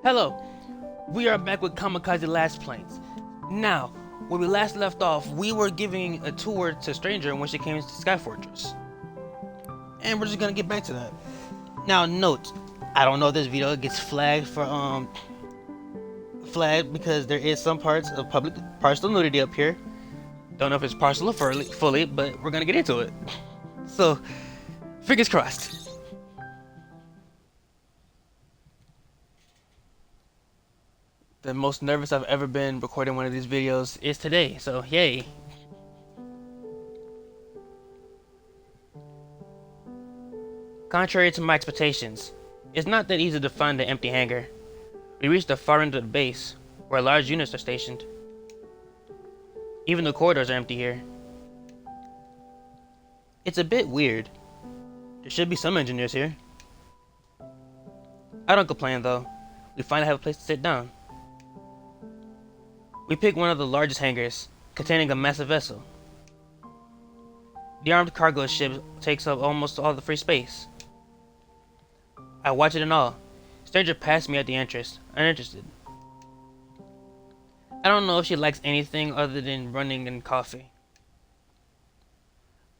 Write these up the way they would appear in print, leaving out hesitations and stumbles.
Hello, we are back with Kamikaze Lassplanes. Now, when we last left off, we were giving a tour to Stranger when she came to Sky Fortress. And we're just gonna get back to that. Now note, I don't know if this video gets flagged for flagged because there is some parts of public partial nudity up here. Don't know if it's partial or fully, but we're gonna get into it. So, fingers crossed. The most nervous I've ever been recording one of these videos is today, so yay. Contrary to my expectations, it's not that easy to find an empty hangar. We reached the far end of the base, where large units are stationed. Even the corridors are empty here. It's a bit weird. There should be some engineers here. I don't complain though. We finally have a place to sit down. We picked one of the largest hangars, containing a massive vessel. The armed cargo ship takes up almost all the free space. I watch it in awe. Stranger passed me at the entrance, uninterested. I don't know if she likes anything other than running and coffee.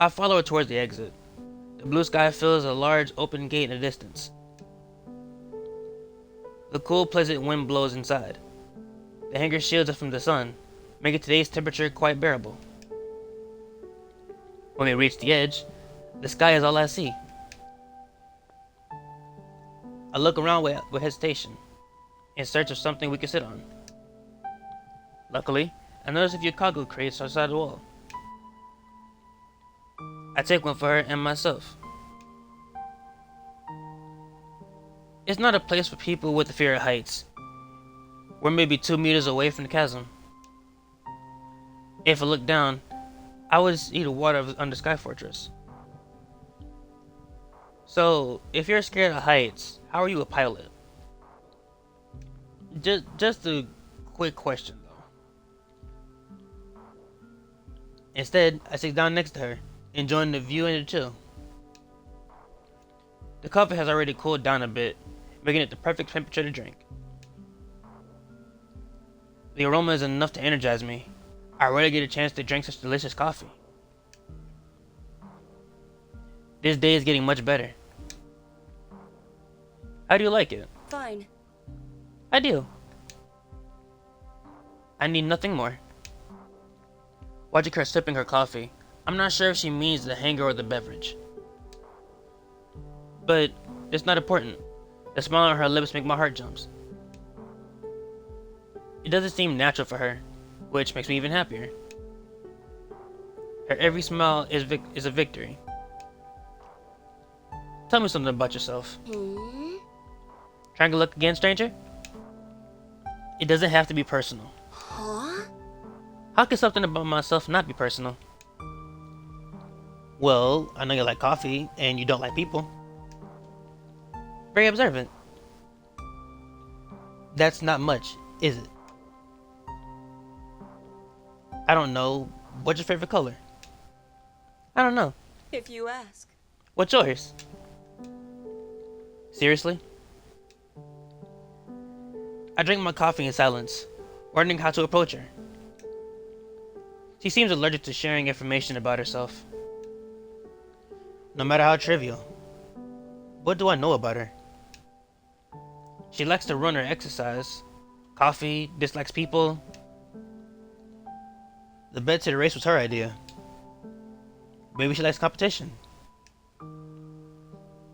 I follow her towards the exit. The blue sky fills a large open gate in the distance. The cool, pleasant wind blows inside. The hangar shields us from the sun, making today's temperature quite bearable. When we reach the edge, the sky is all I see. I look around with hesitation, in search of something we can sit on. Luckily, I notice a few cargo crates outside the wall. I take one for her and myself. It's not a place for people with a fear of heights. We're maybe 2 meters away from the chasm. If I look down, I would see the water under Sky Fortress. So, if you're scared of heights, how are you a pilot? Just a quick question though. Instead, I sit down next to her, enjoying the view and the chill. The coffee has already cooled down a bit, making it the perfect temperature to drink. The aroma is enough to energize me. I rarely get a chance to drink such delicious coffee. This day is getting much better. How do you like it? Fine. I do. I need nothing more. Watching her sipping her coffee, I'm not sure if she means the hangar or the beverage. But it's not important. The smile on her lips make my heart jumps. It doesn't seem natural for her, which makes me even happier. Her every smile is a victory. Tell me something about yourself. Trying to look again, stranger? It doesn't have to be personal. Huh? How can something about myself not be personal? Well, I know you like coffee, and you don't like people. Very observant. That's not much, is it? I don't know. What's your favorite color? I don't know. If you ask. What's yours? Seriously? I drink my coffee in silence, wondering how to approach her. She seems allergic to sharing information about herself. No matter how trivial. What do I know about her? She likes to run or exercise. Coffee, dislikes people. The bet to the race was her idea. Maybe she likes competition.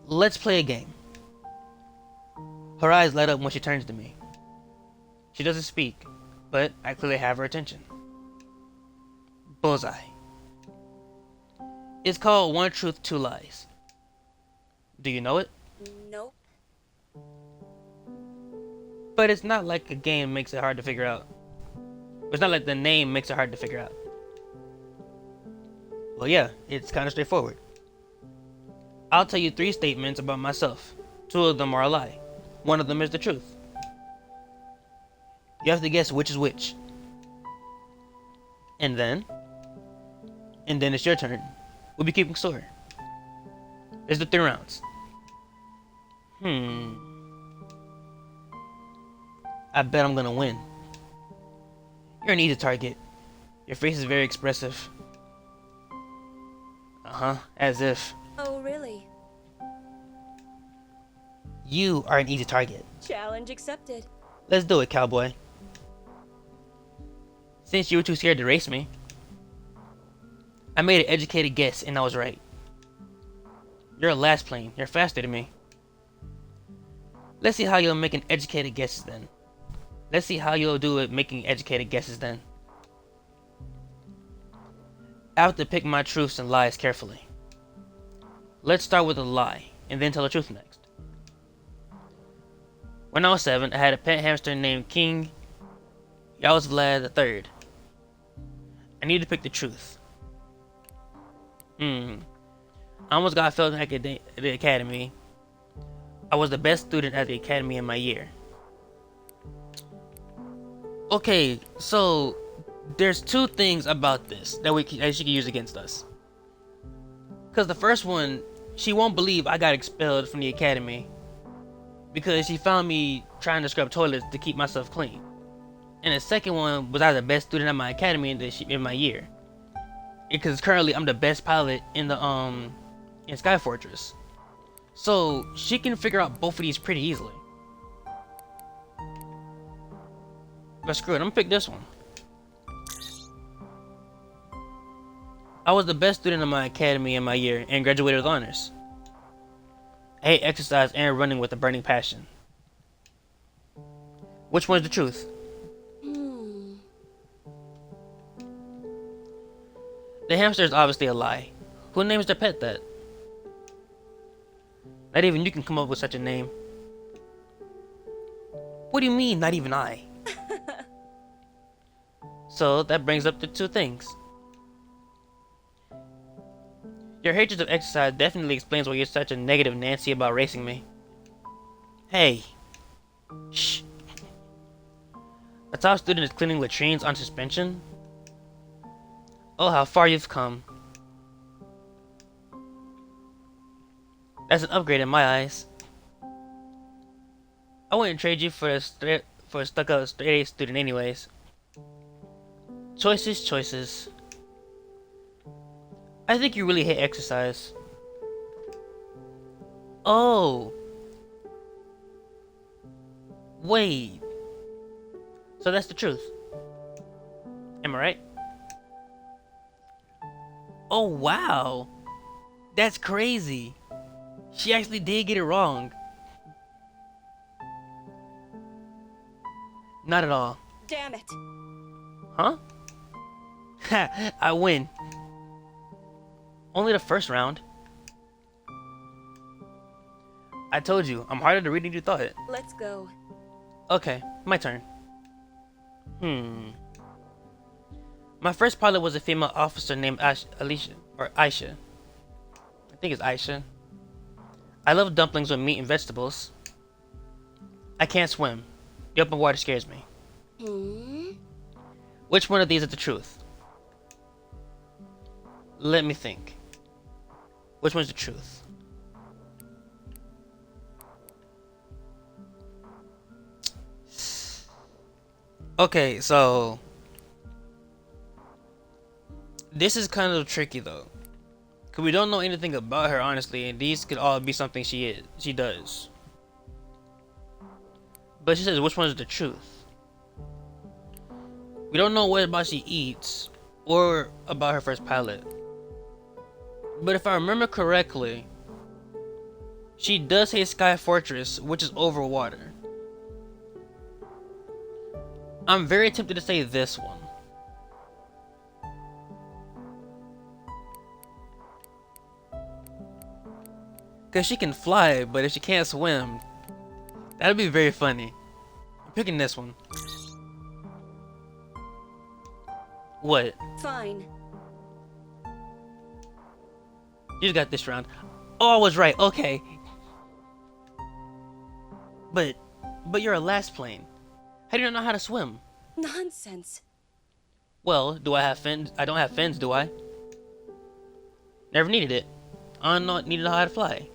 Let's play a game. Her eyes light up when she turns to me. She doesn't speak, but I clearly have her attention. Bullseye. It's called One Truth, Two Lies. Do you know it? Nope. But it's not like a game makes it hard to figure out. It's not like the name makes it hard to figure out. Well, yeah, it's kind of straightforward. I'll tell you 3 statements about myself. 2 of them are a lie. 1 of them is the truth. You have to guess which is which. And then it's your turn. We'll be keeping score. There's the 3 rounds. I bet I'm gonna win. You're an easy target. Your face is very expressive. Uh-huh, as if. Oh, really? You are an easy target. Challenge accepted. Let's do it, cowboy. Since you were too scared to race me, I made an educated guess and I was right. You're a Lassplane. You're faster than me. Let's see how you'll make an educated guesses then. Let's see how you'll do it making educated guesses then. I have to pick my truths and lies carefully. Let's start with a lie, and then tell the truth next. When I was 7, I had a pet hamster named King Vlad III. I need to pick the truth. I almost got failed at the academy. I was the best student at the academy in my year. Okay, so there's two things about this that she can use against us. Because the first one, she won't believe I got expelled from the academy because she found me trying to scrub toilets to keep myself clean. And the second one was I was the best student at my academy in my year. Because currently I'm the best pilot in the in Sky Fortress. So she can figure out both of these pretty easily. But screw it, I'm gonna pick this one. I was the best student in my academy in my year and graduated with honors. I hate exercise and running with a burning passion. Which one's the truth? The hamster is obviously a lie. Who names their pet that? Not even you can come up with such a name. What do you mean, not even I? So that brings up the two things. Your hatred of exercise definitely explains why you're such a negative Nancy about racing me. Hey. Shh. A top student is cleaning latrines on suspension? Oh, how far you've come. That's an upgrade in my eyes. I wouldn't trade you for a stuck-up straight-A student anyways. Choices, choices. I think you really hate exercise. Oh. Wait. So that's the truth. Am I right? Oh, wow. That's crazy. She actually did get it wrong. Not at all. Damn it. Huh? Ha, I win. Only the first round. I told you, I'm harder to read than you thought. Let's go. Okay, my turn. My first pilot was a female officer named Aisha. I think it's Aisha. I love dumplings with meat and vegetables. I can't swim. The open water scares me. Which one of these is the truth? Let me think. Which one's the truth? Okay, so this is kind of tricky though, cause we don't know anything about her honestly, and these could all be something she does. But she says which one is the truth. We don't know what about she eats or about her first pilot. But if I remember correctly, she does hate Sky Fortress, which is over water. I'm very tempted to say this one. Cause she can fly, but if she can't swim, that'd be very funny. I'm picking this one. What? Fine. You just got this round. Oh, I was right. Okay. But you're a Lassplane. How do you not know how to swim? Nonsense. Well, do I have fins? I don't have fins, do I? Never needed it. I don't need to know how to fly.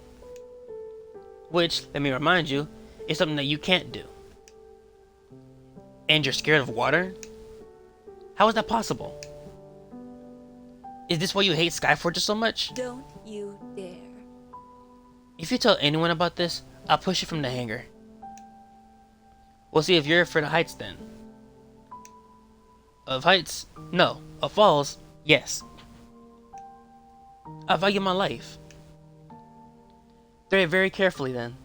Which, let me remind you, is something that you can't do. And you're scared of water? How is that possible? Is this why you hate Skyfortress so much? Don't you dare. If you tell anyone about this, I'll push you from the hangar. We'll see if you're afraid of heights then. Of heights? No. Of falls? Yes. I value my life. Tread it very carefully then.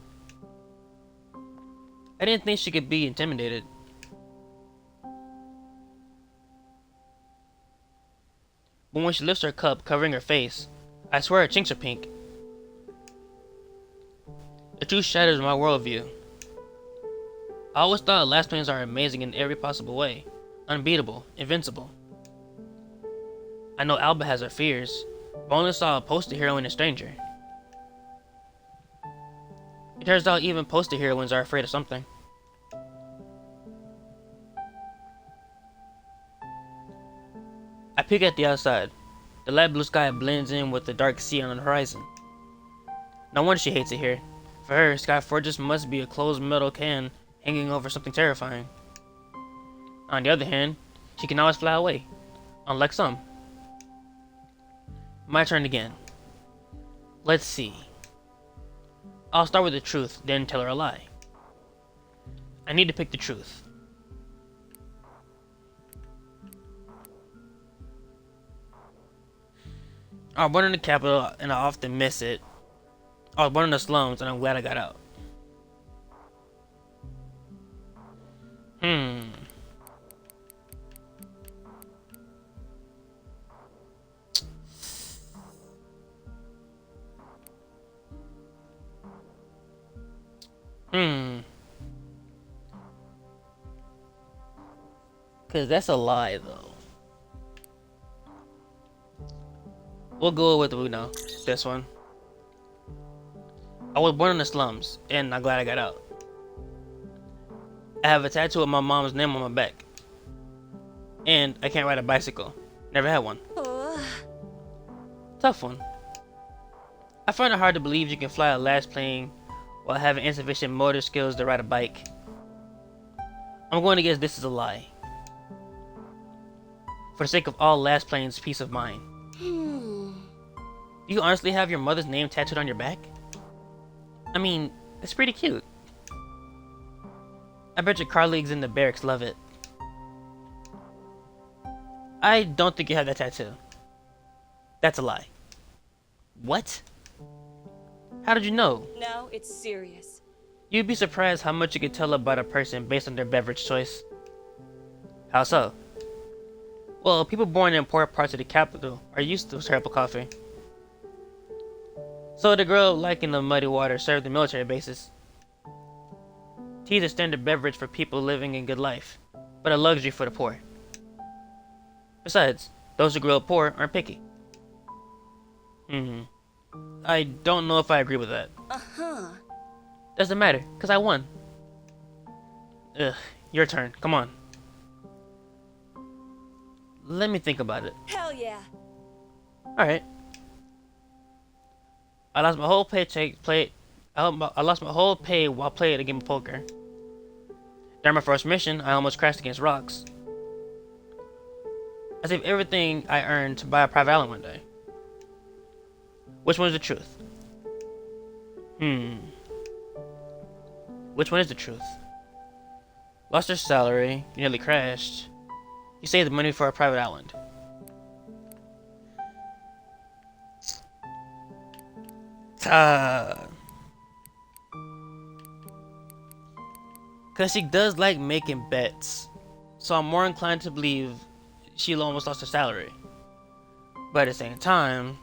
I didn't think she could be intimidated. But when she lifts her cup, covering her face, I swear her chinks are pink. The truth shatters my worldview. I always thought Lassplanes are amazing in every possible way. Unbeatable, invincible. I know Alba has her fears, but I only saw a poster hero in a stranger. It turns out even poster heroines are afraid of something. I peek at the outside. The light blue sky blends in with the dark sea on the horizon. No wonder she hates it here. For her, Skyfortress must be a closed metal can hanging over something terrifying. On the other hand, she can always fly away, unlike some. My turn again. Let's see. I'll start with the truth, then tell her a lie. I need to pick the truth. I was born in the capital and I often miss it. I was born in the slums and I'm glad I got out. Cause that's a lie though. We'll go with we know. This one. I was born in the slums, and I'm glad I got out. I have a tattoo of my mom's name on my back. And I can't ride a bicycle. Never had one. Oh. Tough one. I find it hard to believe you can fly a Lassplane while having insufficient motor skills to ride a bike. I'm going to guess this is a lie. For the sake of all Lassplane's peace of mind. Do you honestly have your mother's name tattooed on your back? I mean, it's pretty cute. I bet your colleagues in the barracks love it. I don't think you have that tattoo. That's a lie. What? How did you know? Now it's serious. You'd be surprised how much you can tell about a person based on their beverage choice. How so? Well, people born in poor parts of the capital are used to terrible coffee. So they grow up liking the muddy water served in military bases. Tea is a standard beverage for people living a good life, but a luxury for the poor. Besides, those who grow up poor aren't picky. I don't know if I agree with that. Doesn't matter, cause I won. Ugh, your turn, come on. Let me think about it. Hell yeah. Alright. I lost my whole I lost my whole pay while playing a game of poker. During my first mission, I almost crashed against rocks. I saved everything I earned to buy a private island one day. Which one is the truth? Which one is the truth? Lost her salary, you nearly crashed. You saved the money for a private island. Cause she does like making bets, so I'm more inclined to believe she almost lost her salary. But at the same time,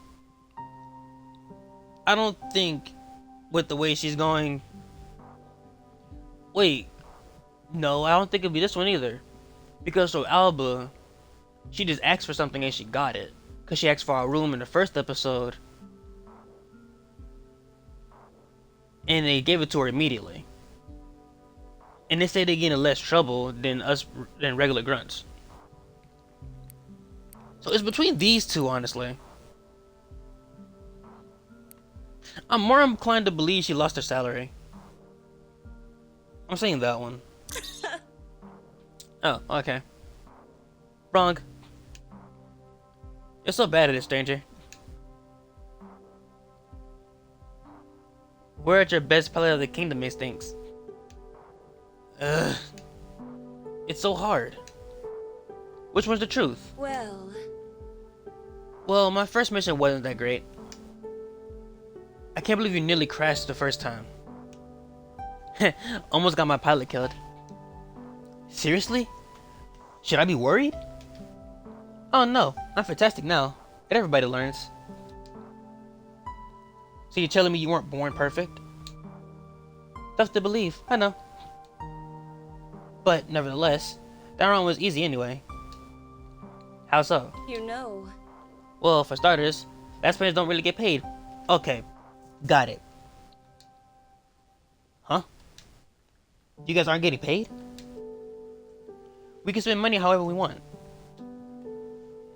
I don't think with the way she's going. Wait, no, I don't think it'll be this one either. Because so Alba, she just asked for something and she got it. Cause she asked for a room in the first episode. And they gave it to her immediately. And they say they get in less trouble than regular grunts. So it's between these two, honestly. I'm more inclined to believe she lost her salary. I'm saying that one. Oh, okay. Wrong. You're so bad at it, stranger. We're at your best pilot of the kingdom, methinks. Ugh. It's so hard. Which one's the truth? Well, my first mission wasn't that great. I can't believe you nearly crashed the first time. Almost got my pilot killed. Seriously? Should I be worried? Oh no, I'm fantastic now. And everybody learns. So you're telling me you weren't born perfect? Tough to believe, I know. But nevertheless, that run was easy anyway. How so? You know. Well, for starters, Lassplanes don't really get paid. Okay, got it. Huh? You guys aren't getting paid? We can spend money however we want.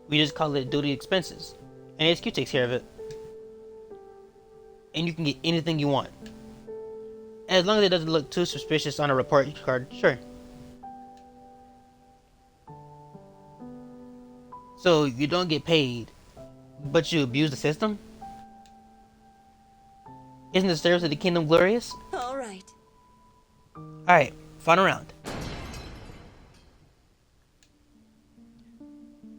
We just call it duty expenses, and HQ takes care of it. And you can get anything you want. As long as it doesn't look too suspicious on a report card, sure. So you don't get paid, but you abuse the system? Isn't the service of the kingdom glorious? Alright. Alright, final round.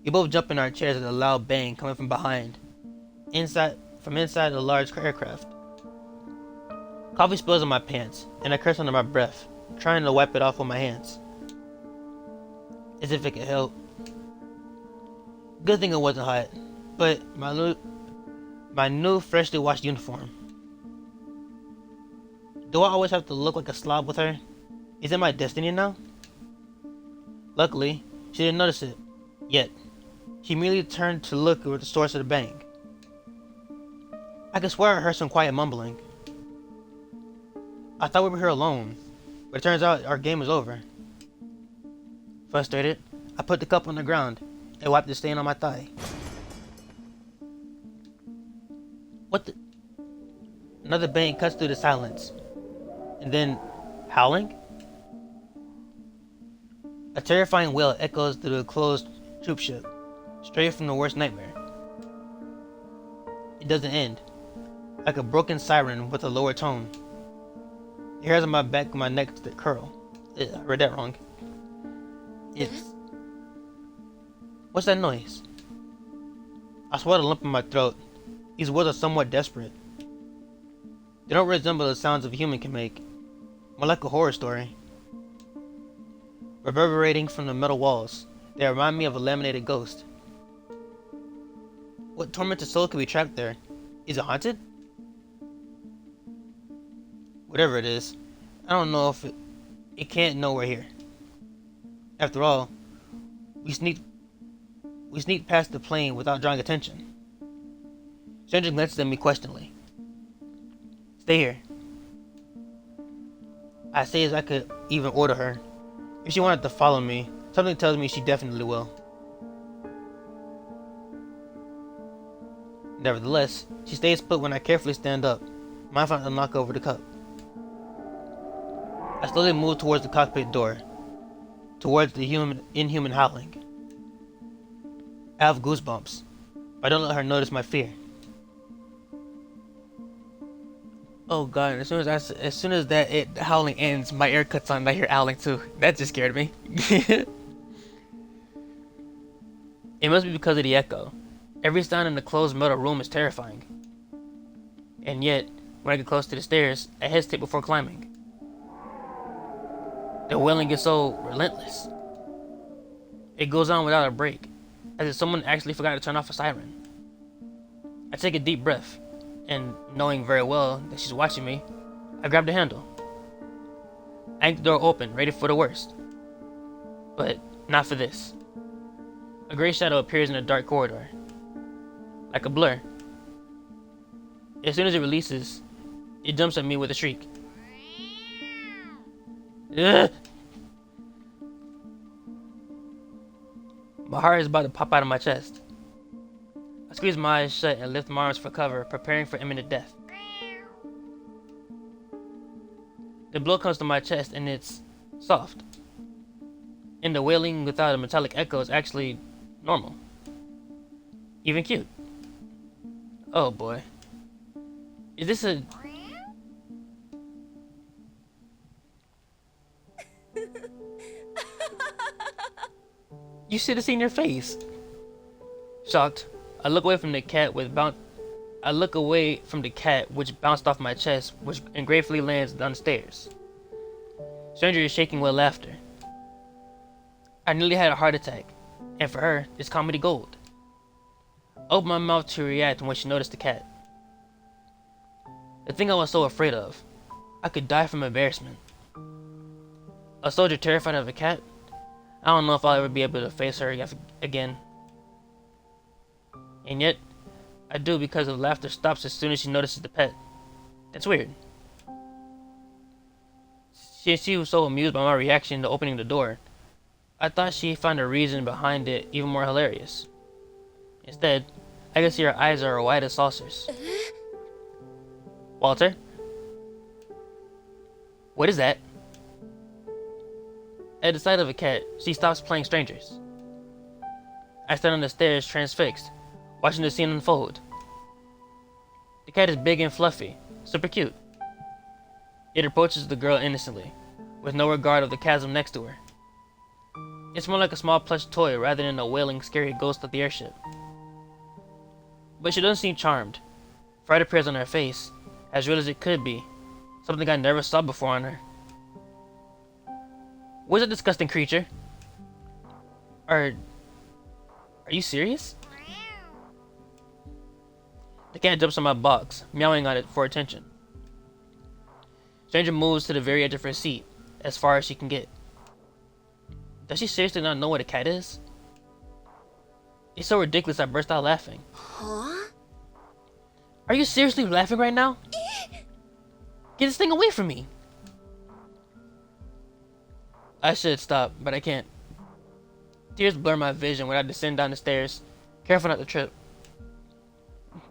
We both jump in our chairs with a loud bang coming from behind. From inside the large aircraft. Coffee spills on my pants, and I curse under my breath, trying to wipe it off with my hands. As if it could help. Good thing it wasn't hot, but my new freshly washed uniform. Do I always have to look like a slob with her? Is it my destiny now? Luckily, she didn't notice it. Yet. She immediately turned to look at the source of the bang. I could swear I heard some quiet mumbling. I thought we were here alone, but it turns out our game was over. Frustrated, I put the cup on the ground and wiped the stain on my thigh. What the? Another bang cuts through the silence. And then, howling? A terrifying wail echoes through the closed troopship, straight from the worst nightmare. It doesn't end. Like a broken siren with a lower tone. The hairs on my back and my neck curl. I read that wrong. It's... What's that noise? I swallowed a lump in my throat. These words are somewhat desperate. They don't resemble the sounds a human can make. More like a horror story. Reverberating from the metal walls, they remind me of a laminated ghost. What tormented soul could be trapped there? Is it haunted? Whatever it is, I don't know if it can't know we're here. After all, we sneaked past the plane without drawing attention. Stranger glances at me questioningly. Stay here. I say as I could even order her. If she wanted to follow me, something tells me she definitely will. Nevertheless, she stays put when I carefully stand up, mindful to knock over the cup. I slowly move towards the cockpit door, towards the inhuman howling. I have goosebumps, but I don't let her notice my fear. Oh god, as soon as that howling ends, my ear cuts on and I hear howling too. That just scared me. It must be because of the echo. Every sound in the closed metal room is terrifying. And yet, when I get close to the stairs, I hesitate before climbing. The wailing is so relentless. It goes on without a break, as if someone actually forgot to turn off a siren. I take a deep breath, and knowing very well that she's watching me, I grab the handle. I yank the door open, ready for the worst. But not for this. A gray shadow appears in the dark corridor, like a blur. As soon as it releases, it jumps at me with a shriek. Ugh! My heart is about to pop out of my chest. I squeeze my eyes shut and lift my arms for cover, preparing for imminent death. The blow comes to my chest and it's soft. And the wailing without a metallic echo is actually normal. Even cute. Oh boy. Is this a... You should have seen your face. Shocked, I look away from the cat which bounced off my chest, and gratefully lands downstairs. Stranger is shaking with laughter. I nearly had a heart attack, and for her, it's comedy gold. Opened my mouth to react when she noticed the cat. The thing I was so afraid of. I could die from embarrassment. A soldier terrified of a cat? I don't know if I'll ever be able to face her again. And yet, I do because the laughter stops as soon as she notices the pet. That's weird. She was so amused by my reaction to opening the door, I thought she'd find a reason behind it even more hilarious. Instead, I can see her eyes are wide as saucers. Walter? What is that? At the sight of a cat, she stops playing strangers. I stand on the stairs transfixed, watching the scene unfold. The cat is big and fluffy, super cute. It approaches the girl innocently, with no regard of the chasm next to her. It's more like a small plush toy rather than a wailing, scary ghost of the airship. But she doesn't seem charmed. Fright appears on her face, as real as it could be, something I never saw before on her. What's a disgusting creature? Are you serious? The cat jumps on my box, meowing on it for attention. Stranger moves to the very edge of her seat, as far as she can get. Does she seriously not know what a cat is? It's so ridiculous I burst out laughing. Huh? Are you seriously laughing right now? Get this thing away from me! I should stop, but I can't. Tears blur my vision when I descend down the stairs, careful not to trip.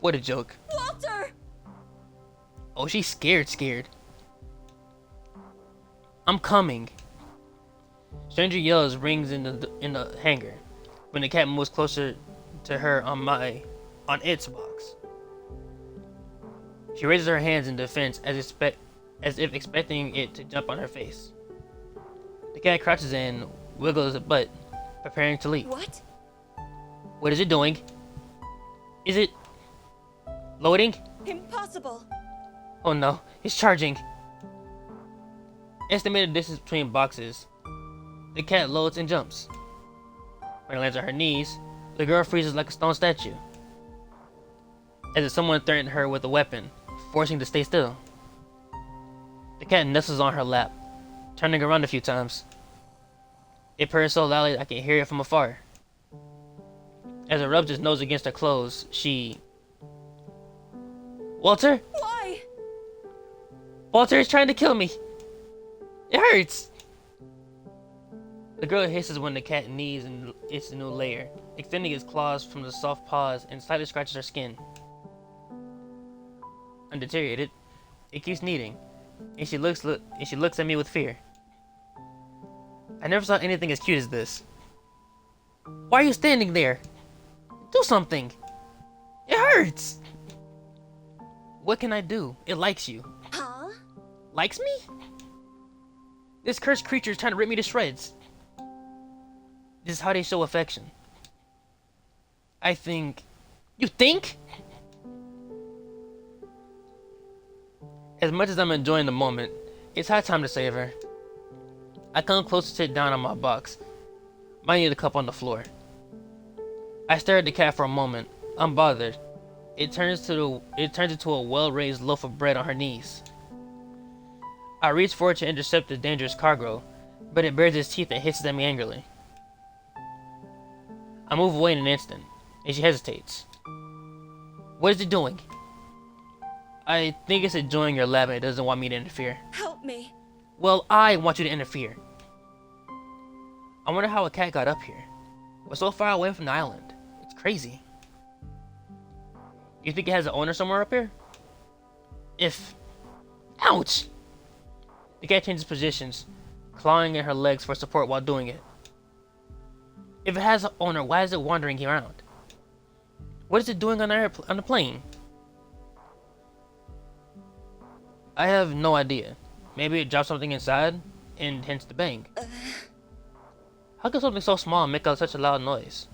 What a joke. Walter! Oh, she's scared. I'm coming. Stranger yells rings in the hangar when the cat moves closer to her on its box. She raises her hands in defense as if expecting it to jump on her face. The cat crouches and wiggles a butt, preparing to leap. What? What is it doing? Is it loading? Impossible! Oh no, it's charging. Estimated distance between boxes. The cat loads and jumps. When it lands on her knees, the girl freezes like a stone statue, as if someone threatened her with a weapon, forcing to stay still. The cat nestles on her lap, turning around a few times. It purrs so loudly I can hear it from afar. As it rubs its nose against her clothes, she... Walter? Why? Walter is trying to kill me! It hurts! The girl hisses when the cat knees in its new lair, extending its claws from the soft paws and slightly scratches her skin. Undeteriorated, it keeps kneading, and she looks at me with fear. I never saw anything as cute as this. Why are you standing there? Do something! It hurts! What can I do? It likes you. Huh? Likes me? This cursed creature is trying to rip me to shreds. This is how they show affection. I think... You think? As much as I'm enjoying the moment, it's high time to save her. I come close to sit down on my box, minding the cup on the floor. I stare at the cat for a moment, unbothered. It turns into a well-raised loaf of bread on her knees. I reach forward to intercept the dangerous cargo, but it bares its teeth and hisses at me angrily. I move away in an instant, and she hesitates. What is it doing? I think it's enjoying your lab and it doesn't want me to interfere. Help me. Well, I want you to interfere. I wonder how a cat got up here. We're so far away from the island. It's crazy. You think it has an owner somewhere up here? Ouch! The cat changes positions, clawing at her legs for support while doing it. If it has an owner, why is it wandering around? What is it doing on the plane? I have no idea. Maybe it dropped something inside, and hence the bang. How can something so small make such a loud noise?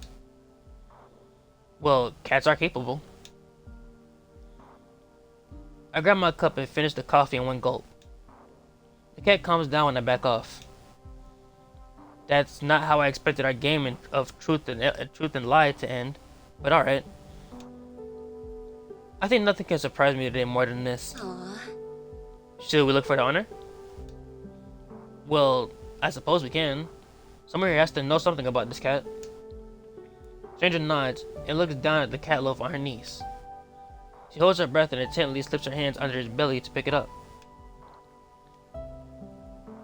Well, cats are capable. I grab my cup and finish the coffee in one gulp. The cat calms down when I back off. That's not how I expected our game of truth and lie to end, but alright. I think nothing can surprise me today more than this. Aww. Should we look for the owner? Well, I suppose we can. Someone here has to know something about this cat. Stranger nods and looks down at the cat loaf on her knees. She holds her breath and intently slips her hands under his belly to pick it up.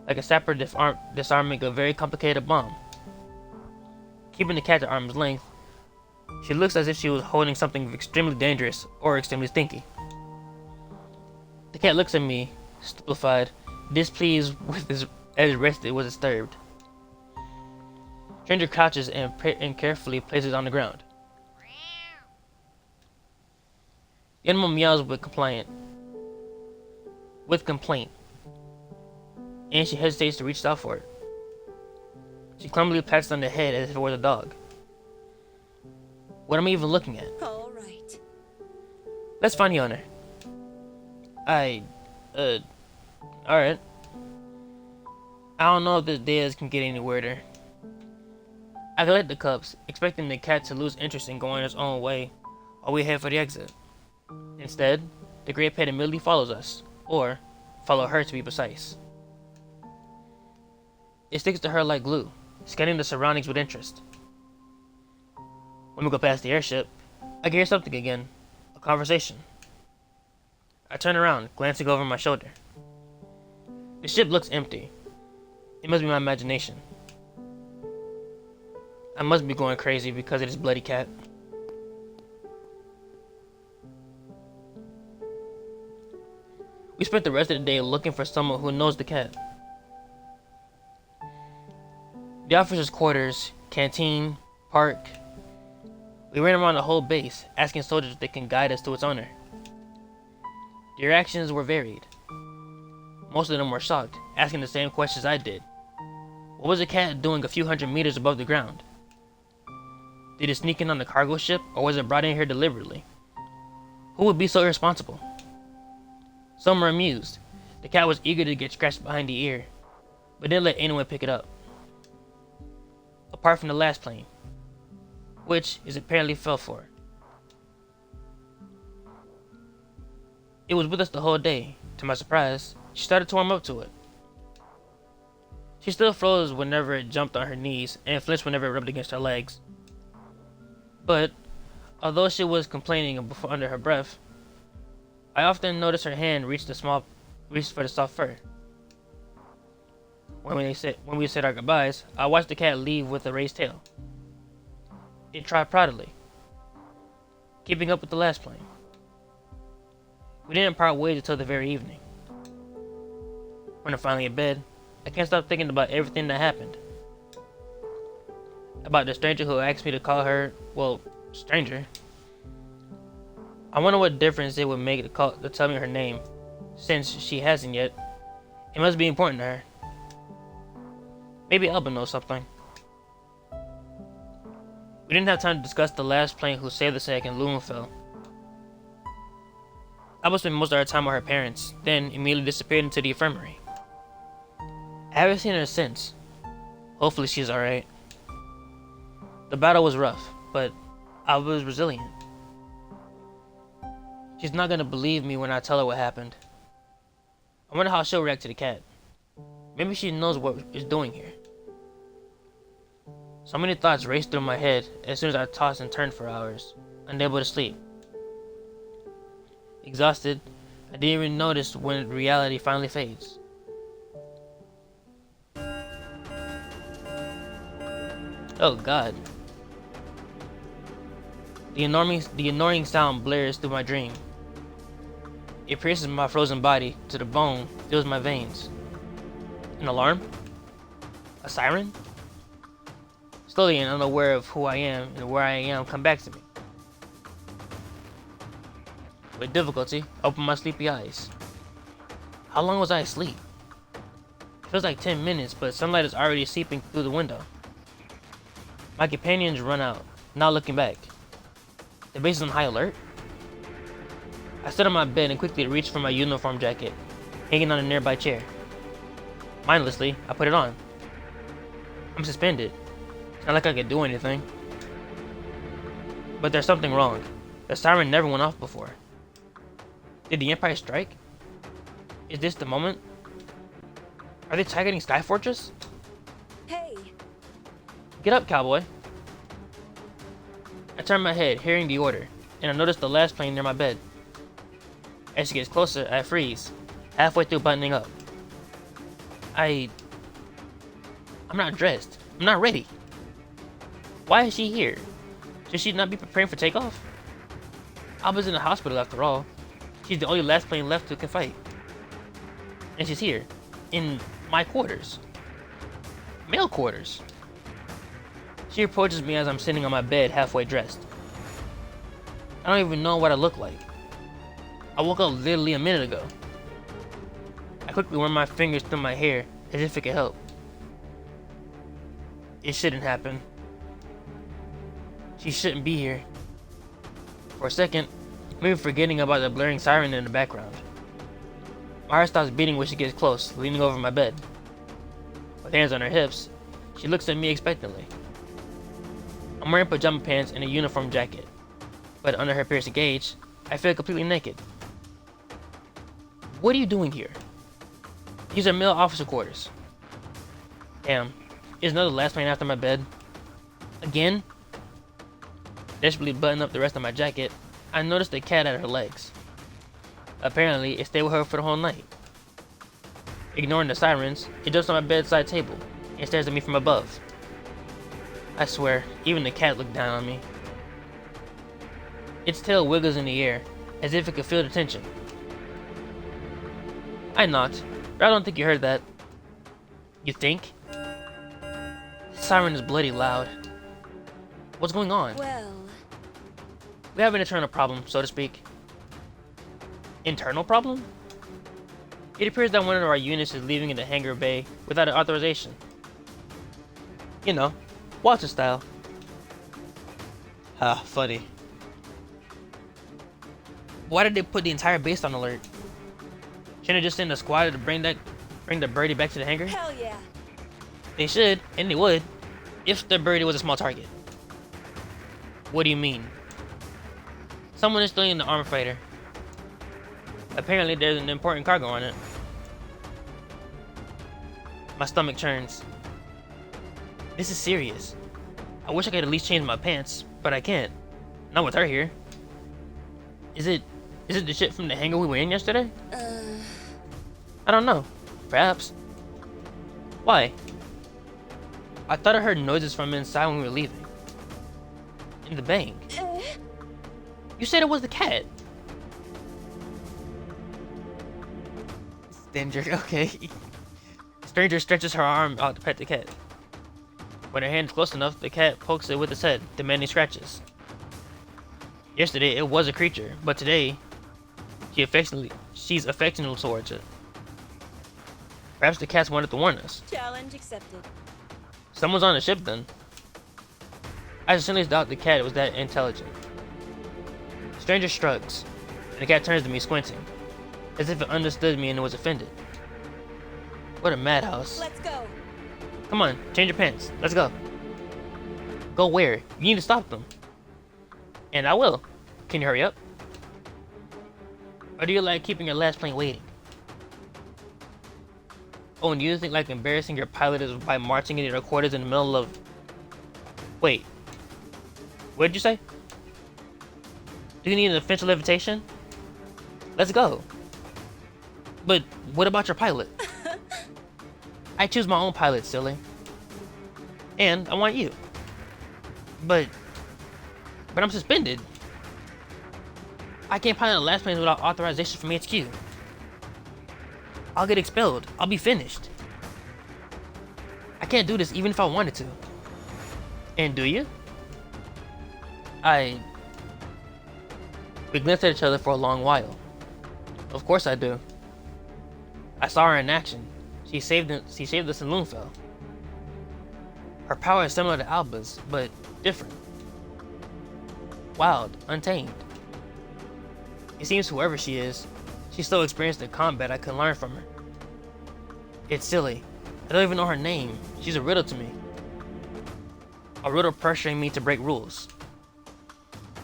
Like a sapper disarming a very complicated bomb. Keeping the cat at arm's length, she looks as if she was holding something extremely dangerous or extremely stinky. The cat looks at me, stupefied, displeased with his as rested was disturbed. Stranger crouches and carefully places it on the ground. The animal meows with complaint, and she hesitates to reach out for it. She clumsily pats it on the head as if it were a dog. What am I even looking at? All right. Let's find the owner. Alright. I don't know if this days can get any weirder. I collect the cups, expecting the cat to lose interest in going its own way while we head for the exit. Instead, the gray pet immediately follows us, or follow her to be precise. It sticks to her like glue, scanning the surroundings with interest. When we go past the airship, I hear something again, a conversation. I turn around, glancing over my shoulder. The ship looks empty. It must be my imagination. I must be going crazy because of this bloody cat. We spent the rest of the day looking for someone who knows the cat. The officers' quarters, canteen, park. We ran around the whole base, asking soldiers if they can guide us to its owner. The reactions were varied. Most of them were shocked, asking the same questions I did. What was the cat doing a few hundred meters above the ground? Did it sneak in on the cargo ship, or was it brought in here deliberately? Who would be so irresponsible? Some were amused. The cat was eager to get scratched behind the ear, but didn't let anyone pick it up. Apart from the last plane, which is apparently fell for. It was with us the whole day. To my surprise, she started to warm up to it. She still froze whenever it jumped on her knees and flinched whenever it rubbed against her legs. But, although she was complaining under her breath, I often noticed her hand reach for the soft fur. When we said our goodbyes, I watched the cat leave with a raised tail. It trotted proudly, keeping up with the last plane. We didn't part ways until the very evening. When I'm finally in bed, I can't stop thinking about everything that happened. About the stranger who asked me to call her, well, stranger. I wonder what difference it would make to tell me her name, since she hasn't yet. It must be important to her. Maybe Alba knows something. We didn't have time to discuss the last plane who saved us and Loon fell. Alba spent most of our time with her parents, then immediately disappeared into the infirmary. I haven't seen her since. Hopefully she's alright. The battle was rough, but Alba was resilient. She's not gonna believe me when I tell her what happened. I wonder how she'll react to the cat. Maybe she knows what it's doing here. So many thoughts raced through my head as soon as I tossed and turned for hours, unable to sleep. Exhausted, I didn't even notice when reality finally fades. Oh God. The annoying sound blares through my dream. It pierces my frozen body to the bone, fills my veins. An alarm? A siren? slowly and unaware of who I am and where I am, come back to me. With difficulty, I open my sleepy eyes. How long was I asleep? Feels like 10 minutes, but sunlight is already seeping through the window. My companions run out, not looking back. The base is on high alert. I sit on my bed and quickly reach for my uniform jacket, hanging on a nearby chair. Mindlessly, I put it on. I'm suspended. It's not like I could do anything. But there's something wrong. The siren never went off before. Did the Empire strike? Is this the moment? Are they targeting Sky Fortress? Hey. Get up, cowboy. I turn my head, hearing the order, and I notice the last plane near my bed. As she gets closer, I freeze, halfway through buttoning up. I'm not dressed. I'm not ready. Why is she here? Should she not be preparing for takeoff? Alba's in the hospital after all. She's the only last plane left who can fight. And she's here, in my quarters. Male quarters. She approaches me as I'm sitting on my bed, halfway dressed. I don't even know what I look like. I woke up literally a minute ago. I quickly run my fingers through my hair, as if it could help. It shouldn't happen. She shouldn't be here. For a second, maybe forgetting about the blaring siren in the background. My heart stops beating when she gets close, leaning over my bed. With hands on her hips, she looks at me expectantly. I'm wearing pajama pants and a uniform jacket, but under her piercing gaze, I feel completely naked. What are you doing here? These are male officer quarters. Damn, is another last plane after my bed? Again? Desperately buttoning up the rest of my jacket, I noticed a cat at her legs. Apparently, it stayed with her for the whole night. Ignoring the sirens, it jumps on my bedside table and stares at me from above. I swear, even the cat looked down on me. Its tail wiggles in the air, as if it could feel the tension. I knocked, but I don't think you heard that. You think? The siren is bloody loud. What's going on? Well, We have an internal problem, so to speak. Internal problem? It appears that one of our units is leaving in the hangar bay without an authorization. You know, Walter style. Ah, funny. Why did they put the entire base on alert? Shouldn't they just send a squad to bring the birdie back to the hangar? hell yeah. They should, and they would, if the birdie was a small target. What do you mean? Someone is stealing the armor freighter. Apparently there's an important cargo on it. My stomach churns. This is serious. I wish I could at least change my pants, but I can't. Not with her here. Is it the shit from the hangar we were in yesterday? I don't know. Perhaps. Why? I thought I heard noises from inside when we were leaving. In the bank. You said it was the cat. Stranger, okay. Stranger stretches her arm out to pet the cat. When her hand is close enough, the cat pokes it with its head, demanding scratches. Yesterday, it was a creature, but today, she's affectionate towards it. Perhaps the cats wanted to warn us. Challenge accepted. Someone's on the ship then. I certainly doubt the cat was that intelligent. Stranger shrugs, and the cat turns to me squinting, as if it understood me and was offended. What a madhouse. Let's go. Come on, change your pants. Let's go. Go where? You need to stop them. And I will. Can you hurry up? Or do you like keeping your last plane waiting? Oh, and do you think like embarrassing your pilot is by marching into their quarters in the middle of... Wait. What did you say? Do you need an official invitation? Let's go. But what about your pilot? I choose my own pilot, silly. And I want you. But I'm suspended. I can't pilot a last plane without authorization from HQ. I'll get expelled. I'll be finished. I can't do this even if I wanted to. And do you? We glanced at each other for a long while. Of course I do. I saw her in action. She saved us in Loonfell. Her power is similar to Alba's, but different. Wild, untamed. It seems whoever she is, she's so experienced in combat I can learn from her. It's silly. I don't even know her name. She's a riddle to me. A riddle pressuring me to break rules.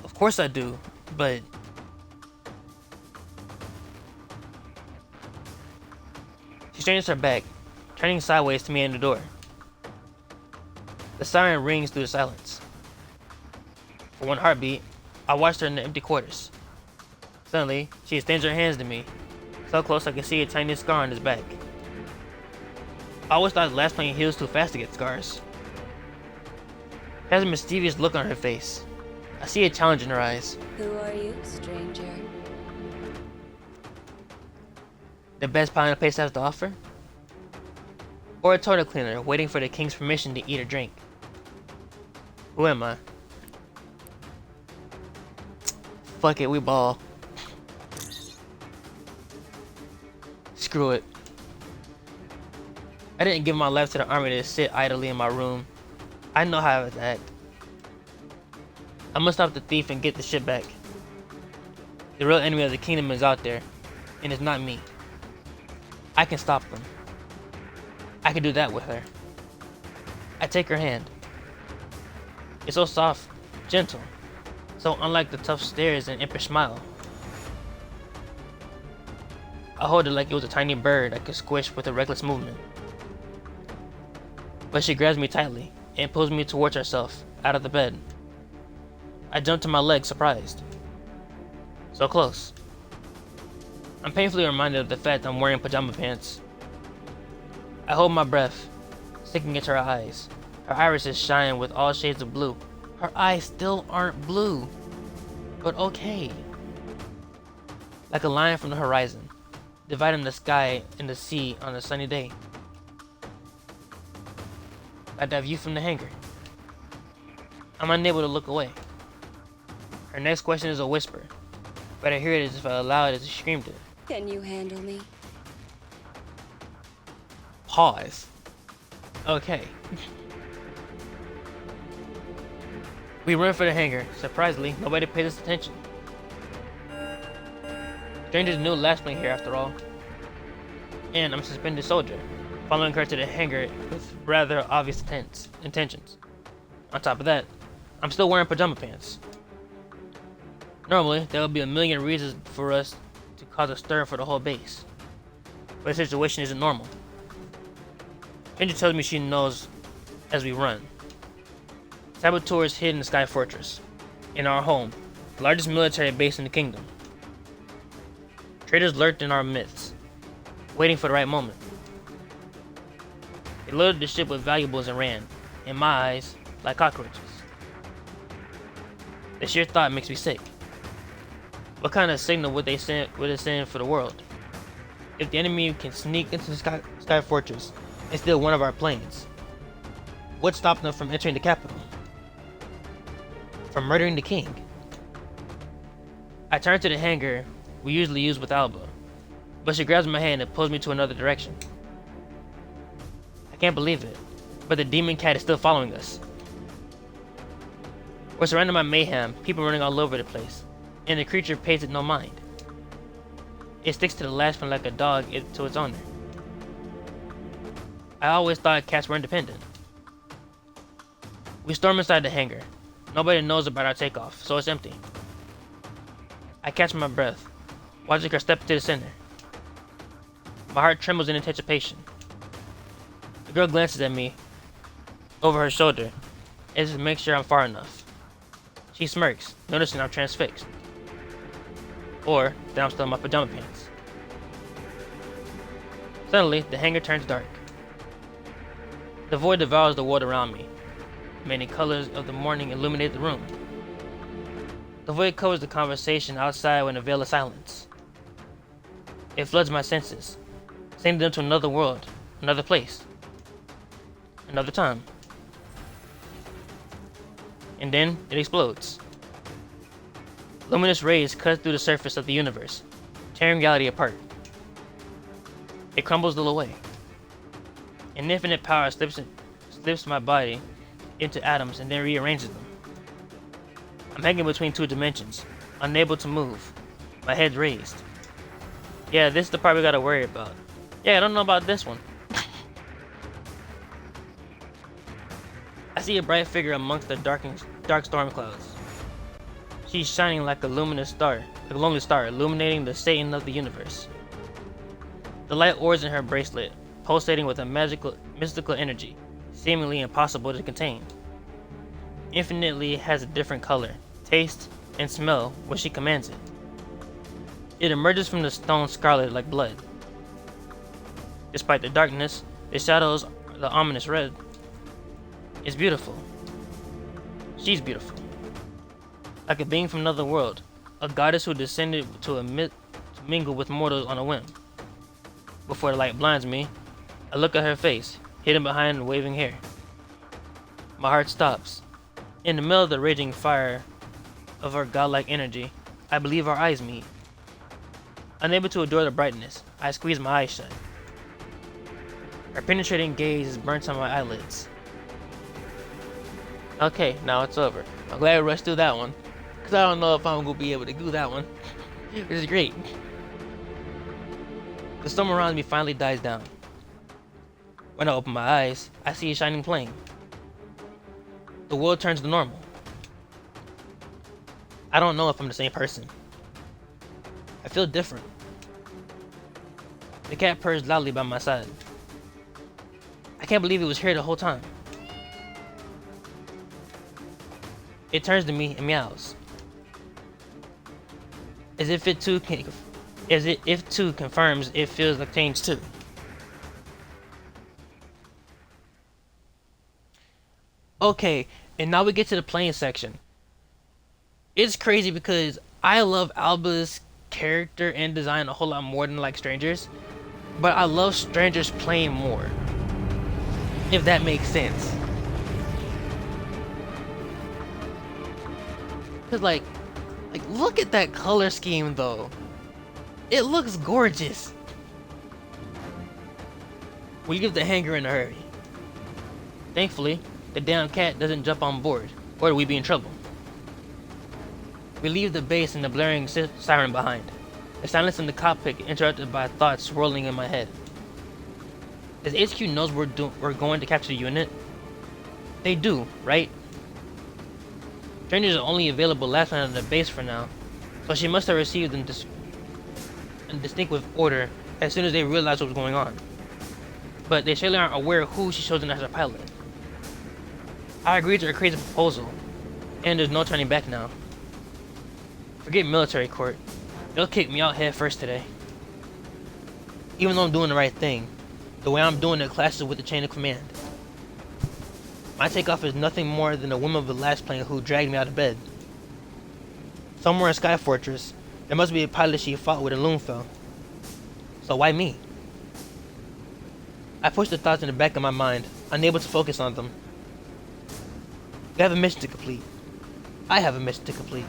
Of course I do, but... She straightens her back, turning sideways to me in the door. The siren rings through the silence. For one heartbeat, I watched her in the empty quarters. Suddenly, she extends her hands to me, so close I could see a tiny scar on his back. I always thought Lassplane heals too fast to get scars. She has a mischievous look on her face. I see a challenge in her eyes. Who are you, stranger? The best pie in the place has to offer? Or a toilet cleaner waiting for the king's permission to eat or drink? Who am I? Fuck it, we ball. Screw it. I didn't give my life to the army to sit idly in my room. I know how to act. I must stop the thief and get the shit back. The real enemy of the kingdom is out there, and it's not me. I can stop them. I can do that with her. I take her hand. It's so soft, gentle, so unlike the tough stares and impish smile. I hold it like it was a tiny bird I could squish with a reckless movement. But she grabs me tightly and pulls me towards herself, out of the bed. I jump to my legs, surprised. So close. I'm painfully reminded of the fact I'm wearing pajama pants. I hold my breath, sinking into her eyes. Her irises shine with all shades of blue. Her eyes still aren't blue, but okay. Like a line from the horizon, dividing the sky and the sea on a sunny day. Like that view from the hangar. I'm unable to look away. Her next question is a whisper, but I hear it as if I allowed it as she screamed it. Can you handle me? Pause. Okay. We run for the hangar. Surprisingly, nobody pays us attention. Strangers knew Lassplane here after all. And I'm a suspended soldier, following her to the hangar with rather obvious intentions. On top of that, I'm still wearing pajama pants. Normally, there would be a million reasons for us to cause a stir for the whole base. But the situation isn't normal. Stranger tells me she knows as we run. Saboteurs hid in the Sky Fortress, in our home, the largest military base in the kingdom. Traitors lurked in our midst, waiting for the right moment. They loaded the ship with valuables and ran, in my eyes, like cockroaches. The sheer thought makes me sick. What kind of signal would it send for the world? If the enemy can sneak into the Sky Fortress and steal one of our planes, what stopped them from entering the capital? From murdering the king? I turn to the hangar we usually use with Alba, but she grabs my hand and pulls me to another direction. I can't believe it, but the demon cat is still following us. We're surrounded by mayhem, people running all over the place, and the creature pays it no mind. It sticks to the last one like a dog to its owner. I always thought cats were independent. We storm inside the hangar. Nobody knows about our takeoff, so it's empty. I catch my breath, watching her step into the center. My heart trembles in anticipation. The girl glances at me over her shoulder, as if to make sure I'm far enough. She smirks, noticing I'm transfixed. Or that I'm still in my pajama pants. Suddenly, the hangar turns dark. The void devours the world around me. Many colors of the morning illuminate the room. The void covers the conversation outside in a veil of silence. It floods my senses, sending them to another world, another place, another time. and then it explodes. Luminous rays cut through the surface of the universe, tearing reality apart. It crumbles all away. An infinite power slips my body into atoms and then rearranges them. I'm hanging between two dimensions, unable to move. My head's raised. Yeah, this is the part we gotta worry about. Yeah, I don't know about this one. I see a bright figure amongst the dark storm clouds. She's shining like a luminous star, like a lonely star, illuminating the Satan of the universe. The light orbs in her bracelet, pulsating with a mystical energy, seemingly impossible to contain. Infinitely has a different color, taste, and smell when she commands it. It emerges from the stone scarlet like blood. Despite the darkness, the shadows, the ominous red. It's beautiful. She's beautiful. Like a being from another world, a goddess who descended to mingle with mortals on a whim. Before the light blinds me, I look at her face, hidden behind waving hair. My heart stops. In the middle of the raging fire of her godlike energy, I believe our eyes meet. Unable to adore the brightness, I squeeze my eyes shut. Her penetrating gaze is burnt on my eyelids. Okay, now it's over. I'm glad I rushed through that one, because I don't know if I'm going to be able to do that one, which is great. The storm around me finally dies down. When I open my eyes, I see a shining plane. The world turns to normal. I don't know if I'm the same person. I feel different. The cat purrs loudly by my side. I can't believe it was here the whole time. It turns to me and meows. As if it too confirms it feels like change too. Okay, and now we get to the plane section. It's crazy because I love Alba's character and design a whole lot more than like Strangers, but I love Strangers playing more, if that makes sense. Cause like look at that color scheme though. It looks gorgeous. We leave the hangar in a hurry. Thankfully, the damn cat doesn't jump on board, or we'd be in trouble. We leave the base and the blaring siren behind. The silence in the cockpit interrupted by thoughts swirling in my head. Does HQ knows we're going to capture the unit? They do, right? Strangers are only available last night on the base for now, so she must have received them in distinct order as soon as they realized what was going on. But they surely aren't aware of who she's chosen as her pilot. I agreed to her crazy proposal, and there's no turning back now. Forget military court. They'll kick me out head first today. Even though I'm doing the right thing, the way I'm doing it clashes with the chain of command. My takeoff is nothing more than a whim of the Lassplane who dragged me out of bed. Somewhere in Sky Fortress, there must be a pilot she fought with a loon fell. So why me? I push the thoughts in the back of my mind, unable to focus on them. We have a mission to complete. I have a mission to complete.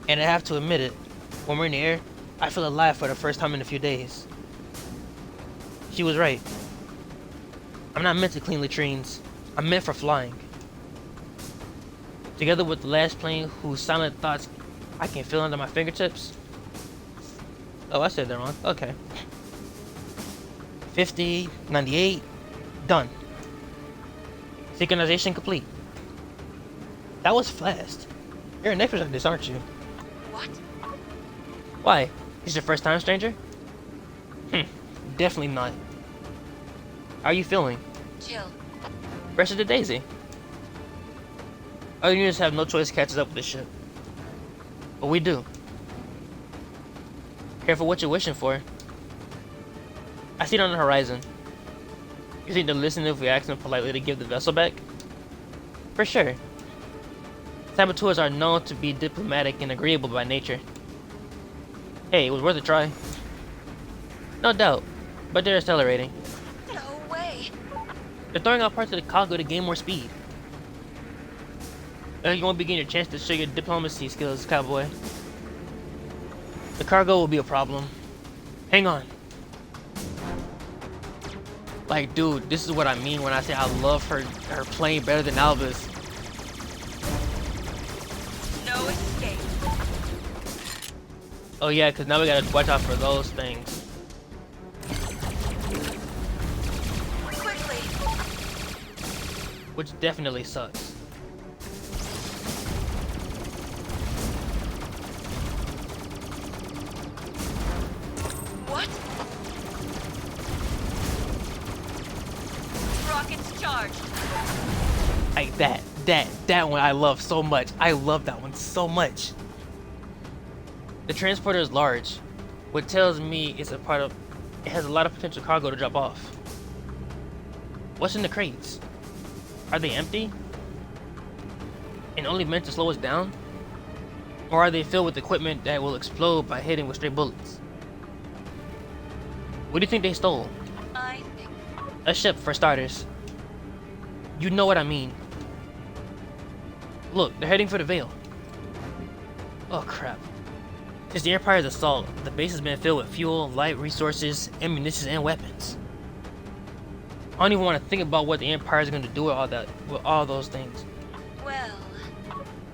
And I have to admit it, when we're in the air, I feel alive for the first time in a few days. She was right. I'm not meant to clean latrines. I'm meant for flying. Together with the Lassplane whose silent thoughts I can feel under my fingertips. Oh, I said that wrong. Okay. 50, 98, done. Synchronization complete. That was fast. You're an expert at this, aren't you? What? Why? This your first time, stranger? Definitely not. How are you feeling? Chill. Rest of the daisy. Other units have no choice to catch us up with this ship. But we do. Careful what you're wishing for. I see it on the horizon. You think they'll listen if we ask them politely to give the vessel back? For sure. Saboteurs are known to be diplomatic and agreeable by nature. Hey, it was worth a try. No doubt, but they're accelerating. No way. They're throwing out parts of the cargo to gain more speed. You won't be getting your chance to show your diplomacy skills, cowboy. The cargo will be a problem. Hang on. Like, dude, this is what I mean when I say I love her plane better than Alba's. No escape. Oh yeah, because now we gotta watch out for those things. Quickly. Which definitely sucks. What? Rockets charged. Like that one I love so much. I love that one so much. The transporter is large, what tells me it has a lot of potential cargo to drop off. What's in the crates? Are they empty? And only meant to slow us down? Or are they filled with equipment that will explode by hitting with stray bullets? What do you think they stole? I think. A ship, for starters. You know what I mean. Look, they're heading for the Veil. Oh crap. Since the Empire's assault, the base has been filled with fuel, light resources, ammunition, and weapons. I don't even want to think about what the Empire is going to do with all those things. Well.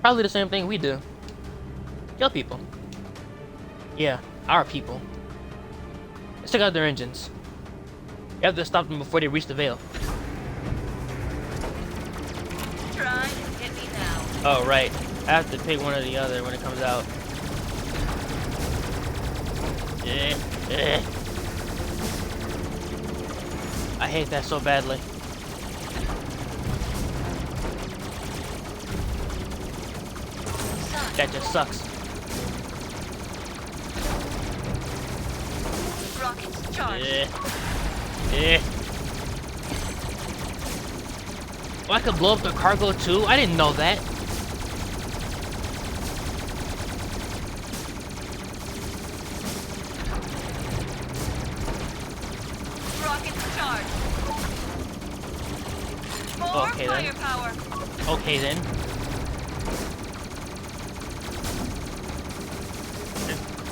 Probably the same thing we do. Kill people. Yeah, our people. Let's check out their engines. We have to stop them before they reach the Veil. Try and hit me now. Oh right, I have to pick one or the other when it comes out. I hate that so badly. That just sucks. Rockets charged. Oh, I could blow up the cargo too? I didn't know that. Rockets charged. More Okay, then. firepower. Okay then.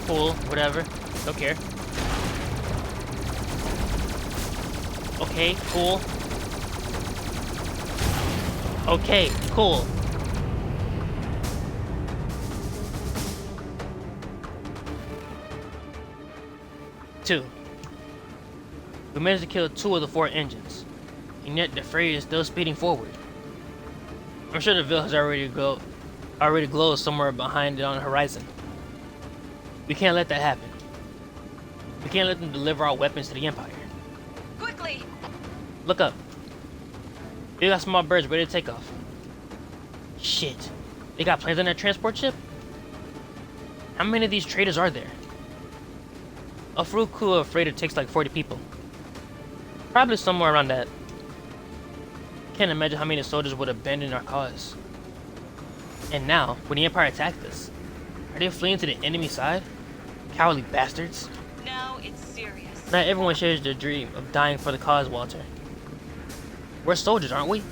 Cool, whatever. Don't care. Okay, cool. Okay, cool. Two. We managed to kill 2 of the 4 engines, and yet the freighter is still speeding forward. I'm sure the Veil has already glows somewhere behind it on the horizon. We can't let that happen. We can't let them deliver our weapons to the Empire. Quickly. Look up. They got small birds ready to take off. Shit. They got planes on that transport ship? How many of these traders are there? A full crew of freighter takes like 40 people. Probably somewhere around that. Can't imagine how many soldiers would abandon our cause. And now, when the Empire attacked us, are they fleeing to the enemy side? Cowardly bastards. Now it's serious. Not everyone shares their dream of dying for the cause, Walter. We're soldiers, aren't we?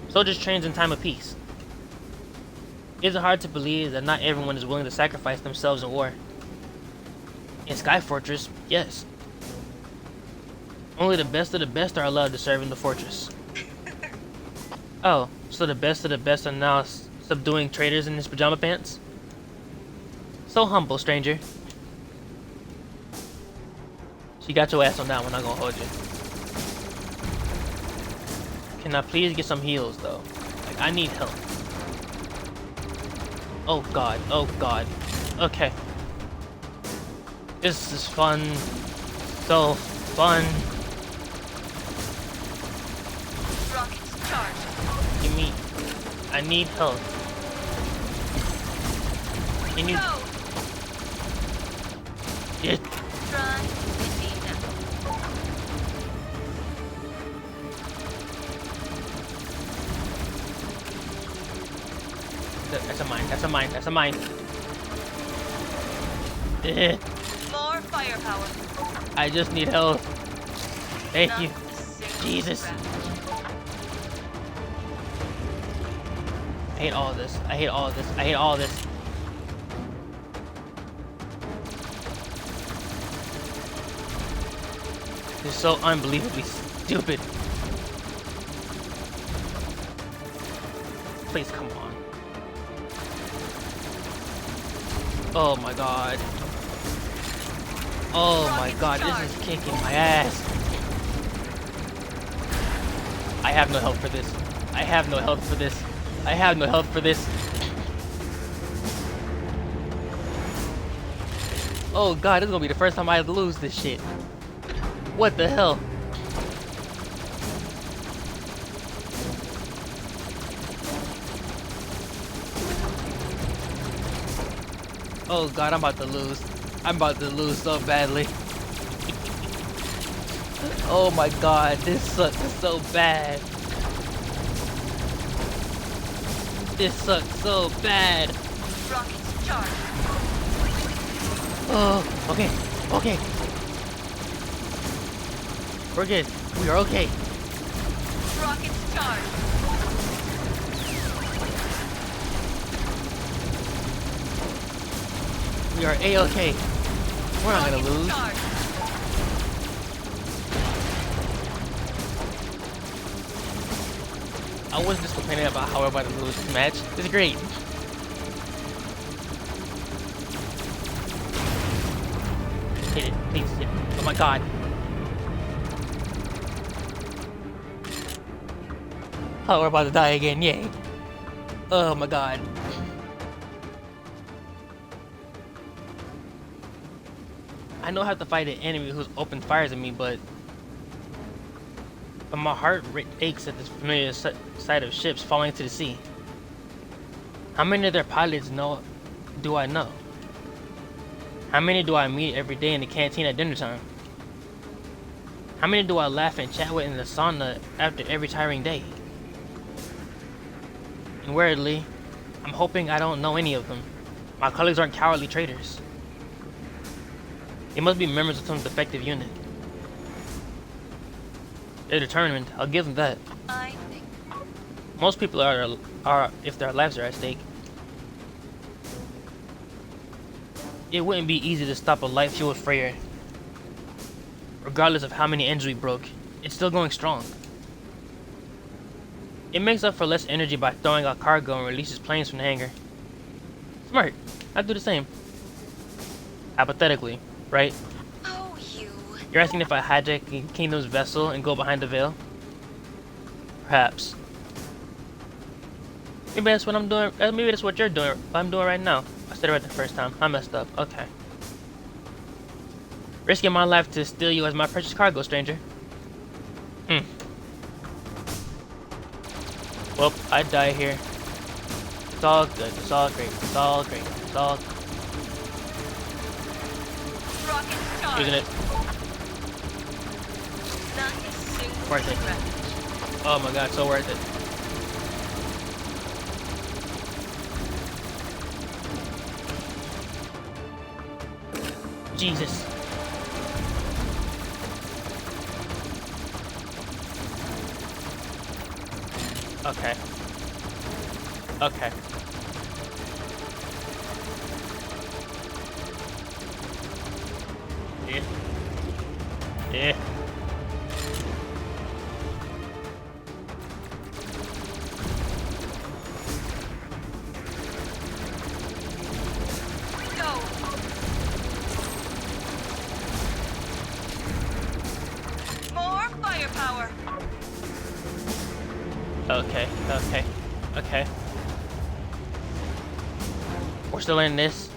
Soldiers trained in time of peace. Is it hard to believe that not everyone is willing to sacrifice themselves in war? In Sky Fortress, yes. Only the best of the best are allowed to serve in the fortress. Oh, so the best of the best are now subduing traitors in his pajama pants? So humble, stranger. She got your ass on that one, I'm gonna hold you. Can I please get some heals, though? Like, I need help. Oh god, oh god. Okay. This is fun. So fun. Rockets charged. Give me... I need help. Can you... Go. It... Try and hit me now. That's a mine, that's a mine, that's a mine. Eh, More firepower. I just need help. Thank Not you. a single Jesus. scratch. I hate all of this. I hate all of this. I hate all of this. This is so unbelievably stupid. Please, come on. Oh my god. Oh my god, this is kicking my ass. I have no help for this. I have no help for this. I have no help for this. Oh god, this is gonna be the first time I lose this shit. What the hell? Oh god, I'm about to lose. I'm about to lose so badly. Oh my god, this sucks so bad. This sucks so bad. Rockets charged. Oh, okay, okay. We're good. We are okay. Rockets charged. We are A-okay. We're not gonna Rockets lose. charged. I wasn't just complaining about how we're about to lose this match. This is great. Hit it, please hit it. Oh my god. Oh, we're about to die again, yay. Oh my god. I know I have to fight an enemy who's open fires at me, but my heart aches at this familiar sight of ships falling into the sea. How many of their pilots do I know? How many do I meet every day in the canteen at dinner time? How many do I laugh and chat with in the sauna after every tiring day? And weirdly, I'm hoping I don't know any of them. My colleagues aren't cowardly traitors. They must be members of some defective unit. They're determined, I'll give them that. I think Most people are if their lives are at stake. It wouldn't be easy to stop a light-fueled freighter. Regardless of how many engines we broke, it's still going strong. It makes up for less energy by throwing out cargo and releases planes from the hangar. Smart. I'd do the same. Hypothetically, right? oh you. You're asking if I hijack the Kingdom's vessel and go behind the veil? Perhaps. Maybe that's what I'm doing. Maybe that's what you're doing. I'm doing right now. I said it right the first time. I messed up. Okay. Risking my life to steal you as my precious cargo, stranger. Well, I die here. It's all good. It's all great. It's all great. It's all. Rockets charged. Isn't it? Not a single Worth it. regret. Oh my god, so worth it. Jesus. Okay. Okay. Yeah. Yeah. Go. More firepower. Okay. Okay. Okay. We're still in this.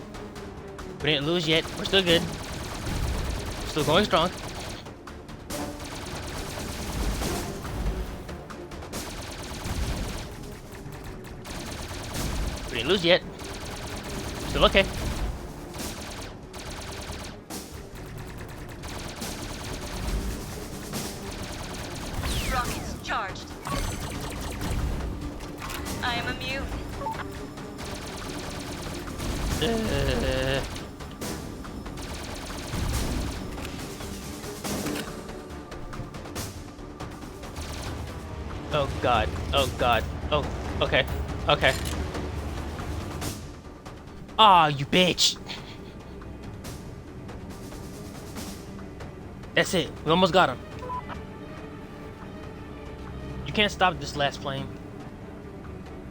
We didn't lose yet. We're still good. Still going strong. We didn't lose yet. Still okay. Rockets charged. I am immune. Oh god. Oh god. Oh, okay. Okay. Aw, you bitch. That's it. We almost got him. You can't stop this last plane.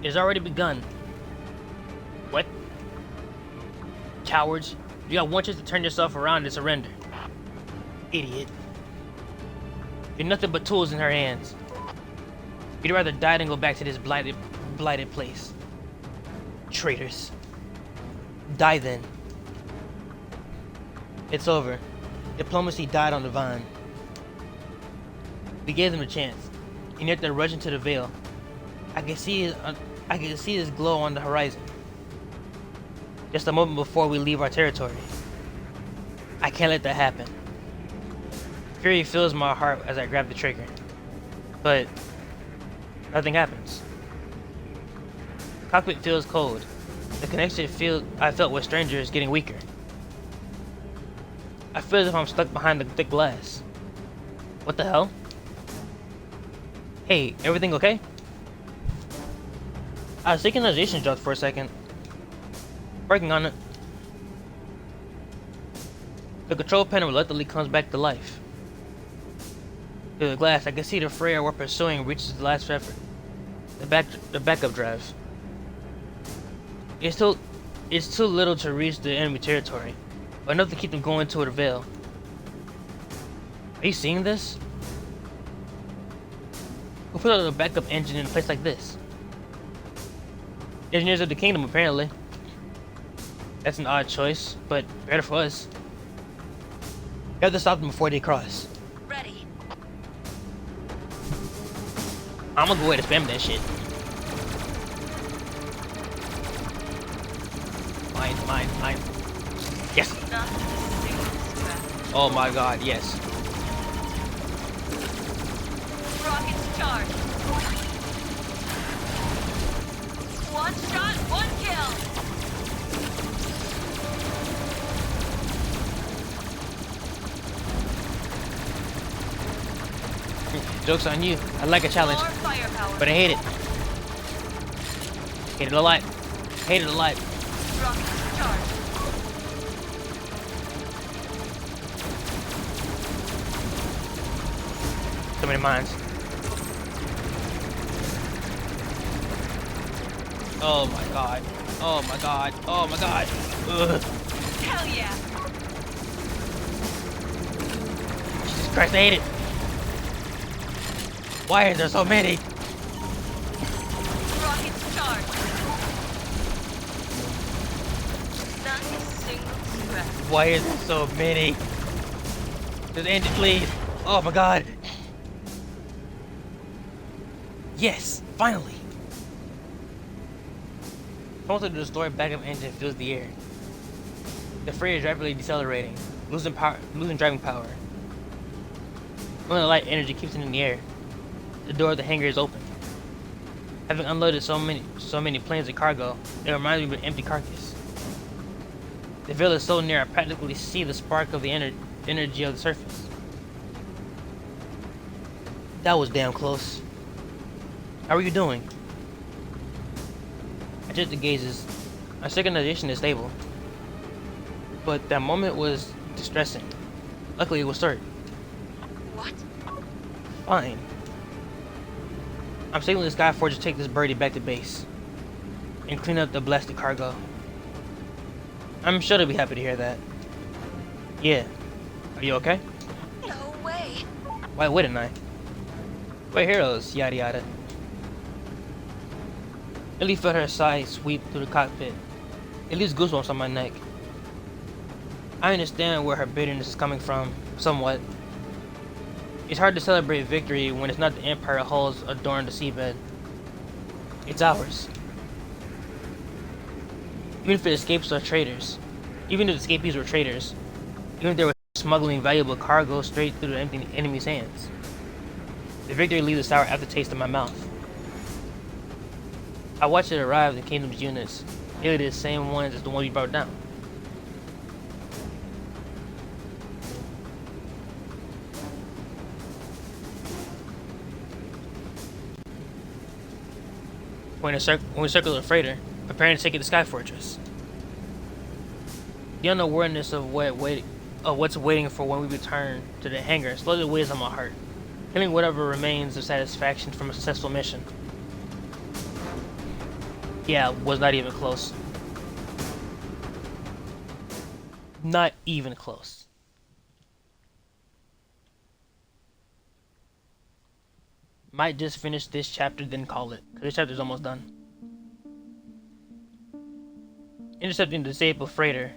It's already begun. What? Cowards. You got one chance to turn yourself around and surrender. Idiot. You're nothing but tools in her hands. You'd rather die than go back to this blighted place. Traitors. Die then. It's over. Diplomacy died on the vine. We gave them a chance, and yet they're rushing to the veil. I can see his glow on the horizon. Just a moment before we leave our territory. I can't let that happen. Fury fills my heart as I grab the trigger, but nothing happens. The cockpit feels cold. The connection I felt with strangers is getting weaker. I feel as if I'm stuck behind the thick glass. What the hell? Hey, everything okay? I was thinking synchronization dropped for a second. Working on it. The control panel reluctantly comes back to life. Through the glass, I can see the Freya we're pursuing reaches the last effort. The backup drive. It's too little to reach the enemy territory, but enough to keep them going toward the veil. Are you seeing this? Who put a backup engine in a place like this? Engineers of the kingdom, apparently. That's an odd choice, but better for us. We have to stop them before they cross. Ready. I'm gonna go ahead and spam that shit. Mine. Yes. Not a single scratch. Oh my god, yes. Rockets charged. One shot, one kill. Joke's on you. I like a challenge, More firepower. but I hate it. Hate it a lot. Hate it a lot. Rockets charged. So many mines. Oh my god. Oh my god. Oh my god. Ugh. Hell yeah. Jesus Christ, I hate it. Why are there so many? Rockets charged. Not a single scratch. Why is there so many? Just end it, please. Oh my god. Yes, finally. Almost to destroy backup engine fills the air. The Freya is rapidly decelerating, losing driving power. Only the light energy keeps it in the air. The door of the hangar is open. Having unloaded so many planes of cargo, it reminds me of an empty carcass. The veil is so near I practically see the spark of the energy of the surface. That was damn close. How are you doing? I checked the gauges. Our synchronization is stable. But that moment was distressing. Luckily it was short. What? Fine. I'm signaling the Skyforge to take this birdie back to base. And clean up the blasted cargo. I'm sure they'll be happy to hear that. Yeah. Are you okay? No way. Why wouldn't I? We're heroes, yada yada. Ellie felt her sigh sweep through the cockpit. It leaves goosebumps on my neck. I understand where her bitterness is coming from, somewhat. It's hard to celebrate victory when it's not the Empire hulls adorn the seabed. It's ours. Even if the escapes are traitors. Even if the escapees were traitors. Even if they were smuggling valuable cargo straight through the enemy's hands. The victory leaves a sour aftertaste in my mouth. I watched it arrive in Kingdom's units, nearly the same ones as the one we brought down. when we circled the freighter, preparing to take it to Sky Fortress. The unawareness of what's waiting for when we return to the hangar slowly weighs on my heart, killing whatever remains of satisfaction from a successful mission. Yeah, was not even close. Not even close. Might just finish this chapter, then call it, because this chapter's almost done. Intercepting the disabled freighter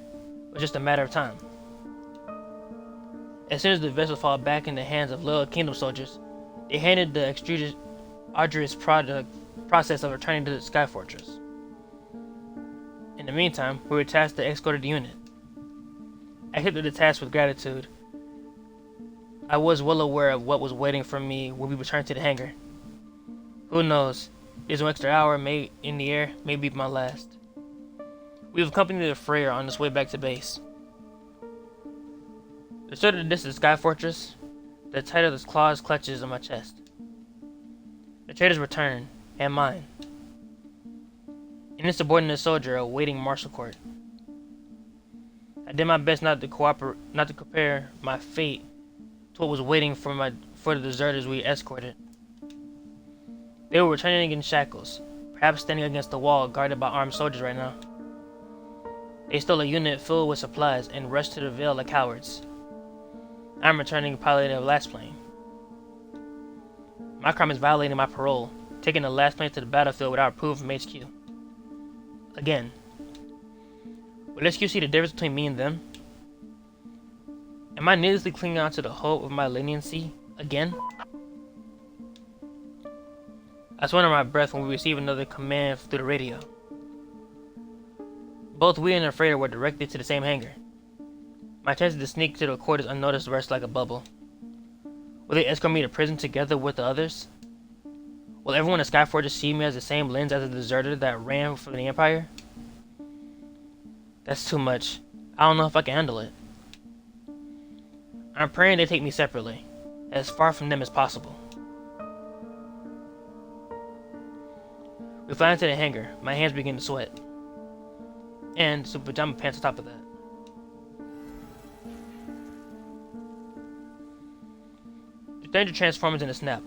was just a matter of time. As soon as the vessel fell back in the hands of loyal Kingdom soldiers, they handed the arduous process of returning to the Sky Fortress. In the meantime, we were tasked to escort the unit. I accepted the task with gratitude. I was well aware of what was waiting for me when we returned to the hangar. Who knows, this one extra hour in the air may be my last. We've accompanied the freighter on its way back to base. The further the distance Sky Fortress, the tighter the claws clutches on my chest. The trader's return, and mine. An insubordinate soldier awaiting martial court. I did my best not to compare my fate to what was waiting for the deserters we escorted. They were returning in shackles, perhaps standing against the wall guarded by armed soldiers right now. They stole a unit filled with supplies and rushed to the Veil like cowards. I'm returning piloting a Lassplane. My crime is violating my parole, taking the Lassplane to the battlefield without approval from HQ. Again. Will HQ see the difference between me and them? Am I needlessly clinging on to the hope of my leniency again? I swallowed my breath when we received another command through the radio. Both we and the freighter were directed to the same hangar. My chances to sneak to the quarters unnoticed rest like a bubble. Will they escort me to prison together with the others? Will everyone at Sky Fortress see me as the same lens as a deserter that ran from the Empire? That's too much. I don't know if I can handle it. I'm praying they take me separately, as far from them as possible. We fly into the hangar. My hands begin to sweat. And some pajama pants on top of that. The stranger transforms in a snap.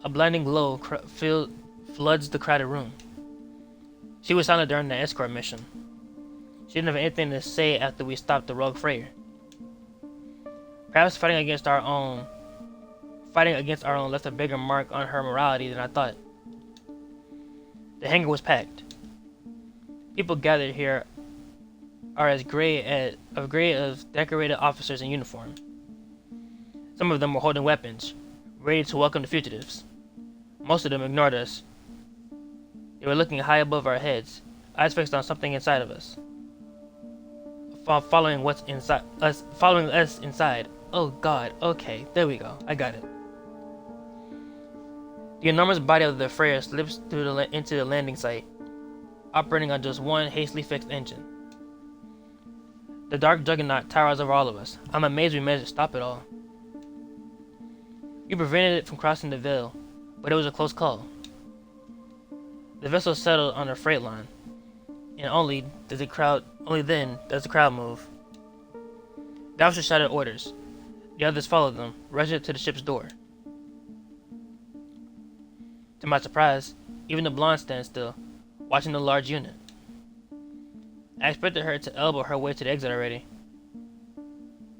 A blinding glow floods the crowded room. She was silent during the escort mission. She didn't have anything to say after we stopped the rogue freighter. Perhaps fighting against our own left a bigger mark on her morality than I thought. The hangar was packed. People gathered here are as gray as decorated officers in uniform. Some of them were holding weapons, ready to welcome the fugitives. Most of them ignored us. They were looking high above our heads, eyes fixed on something inside of us. Following us inside. Oh God, okay, there we go, I got it. The enormous body of the freighter slips into the landing site, operating on just one hastily fixed engine. The dark juggernaut towers over all of us. I'm amazed we managed to stop it all. We prevented it from crossing the Veil, but it was a close call. The vessel settled on a freight line, and only then does the crowd move. The officer shouted orders. The others followed them, rushing to the ship's door. To my surprise, even the blonde stands still, watching the large unit. I expected her to elbow her way to the exit already.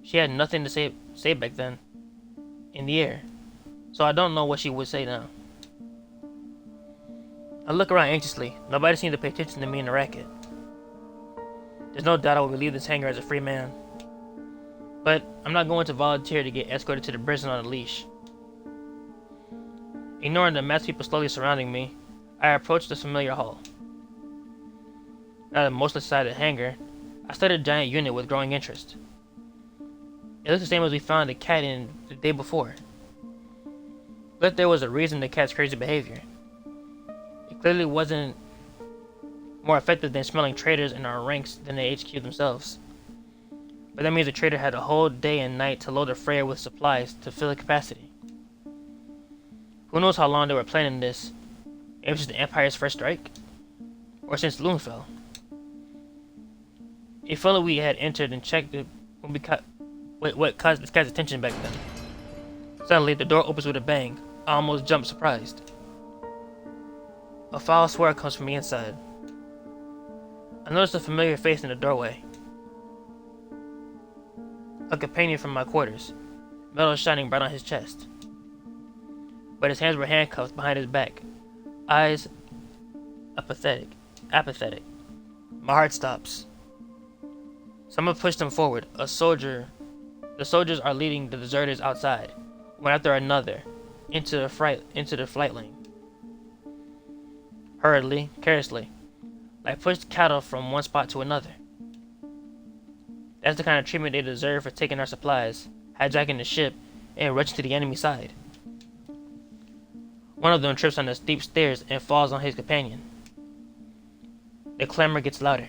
She had nothing to say back then, in the air, so I don't know what she would say now. I look around anxiously. Nobody seemed to pay attention to me in the racket. There's no doubt I will leave this hangar as a free man. But I'm not going to volunteer to get escorted to the prison on a leash. Ignoring the mass of people slowly surrounding me, I approached the familiar hall. Now the mostly side of the hangar, I studied the giant unit with growing interest. It looks the same as we found the cat in the day before. But there was a reason the cat's crazy behavior. It clearly wasn't more effective than smelling traitors in our ranks than the HQ themselves. But that means the traitor had a whole day and night to load the freighter with supplies to fill the capacity. Who knows how long they were planning this, Maybe since the Empire's first strike? Or since Loon fell? It felt like we had entered and checked it when we what caused this guy's attention back then. Suddenly, the door opens with a bang. I almost jumped surprised. A foul swear comes from the inside. I noticed a familiar face in the doorway. A companion from my quarters, metal shining bright on his chest. But his hands were handcuffed behind his back, eyes apathetic. My heart stops. Someone pushed him forward. The soldiers are leading the deserters outside, one after another, into the flight lane. Hurriedly, carelessly, like pushed cattle from one spot to another. That's the kind of treatment they deserve for taking our supplies, hijacking the ship, and rushing to the enemy side. One of them trips on the steep stairs and falls on his companion. The clamor gets louder.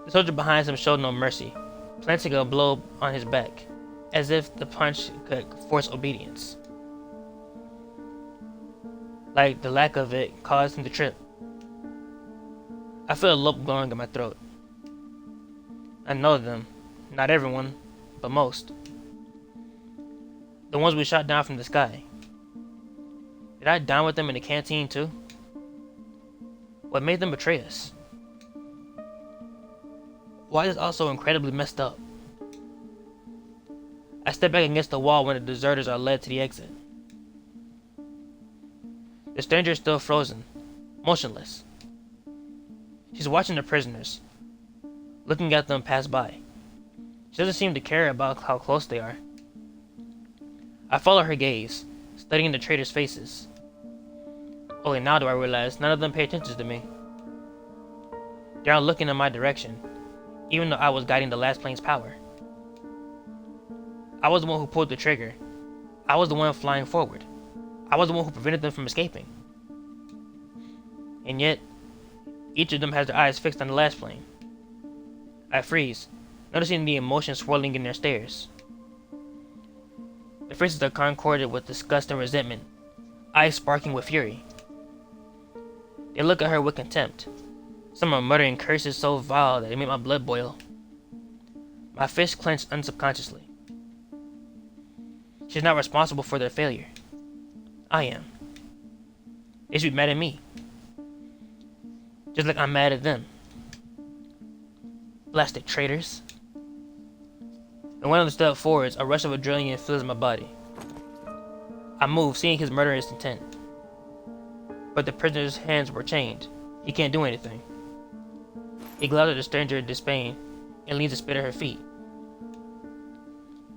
The soldier behind him showed no mercy, planting a blow on his back, as if the punch could force obedience. Like the lack of it caused him to trip. I feel a lump growing in my throat. I know them. Not everyone, but most. The ones we shot down from the sky. Did I dine with them in the canteen too? What made them betray us? Why is it also incredibly messed up? I step back against the wall when the deserters are led to the exit. The stranger is still frozen, motionless. She's watching the prisoners, looking at them pass by. She doesn't seem to care about how close they are. I follow her gaze, studying the traitors' faces. Only now do I realize none of them pay attention to me. They aren't looking in my direction, even though I was guiding the Lassplanes' power. I was the one who pulled the trigger. I was the one flying forward. I was the one who prevented them from escaping. And yet, each of them has their eyes fixed on the Lassplane. I freeze, noticing the emotion swirling in their stares. Their faces are concorded with disgust and resentment, eyes sparking with fury. They look at her with contempt. Some are muttering curses so vile that they make my blood boil. My fist clenched unsubconsciously. She's not responsible for their failure. I am. They should be mad at me. Just like I'm mad at them. Blasted traitors. And one of them stepped forwards, a rush of adrenaline fills my body. I move, seeing his murderous intent. But the prisoner's hands were chained. He can't do anything. He glowered at the stranger in disdain and leans to spit at her feet.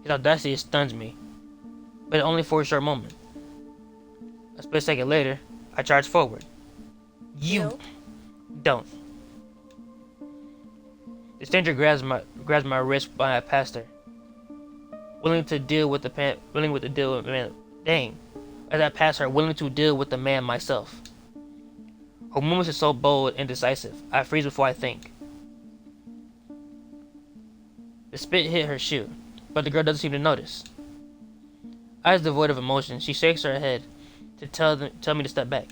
His audacity stuns me, but only for a short moment. A split second later, I charge forward. You don't. The stranger grabs my wrist when I passed her, willing to deal with the man. Dang, as I pass her, willing to deal with the man myself. Her movements are so bold and decisive. I freeze before I think. The spit hit her shoe, but the girl doesn't seem to notice. Eyes devoid of emotion, she shakes her head to tell me to step back.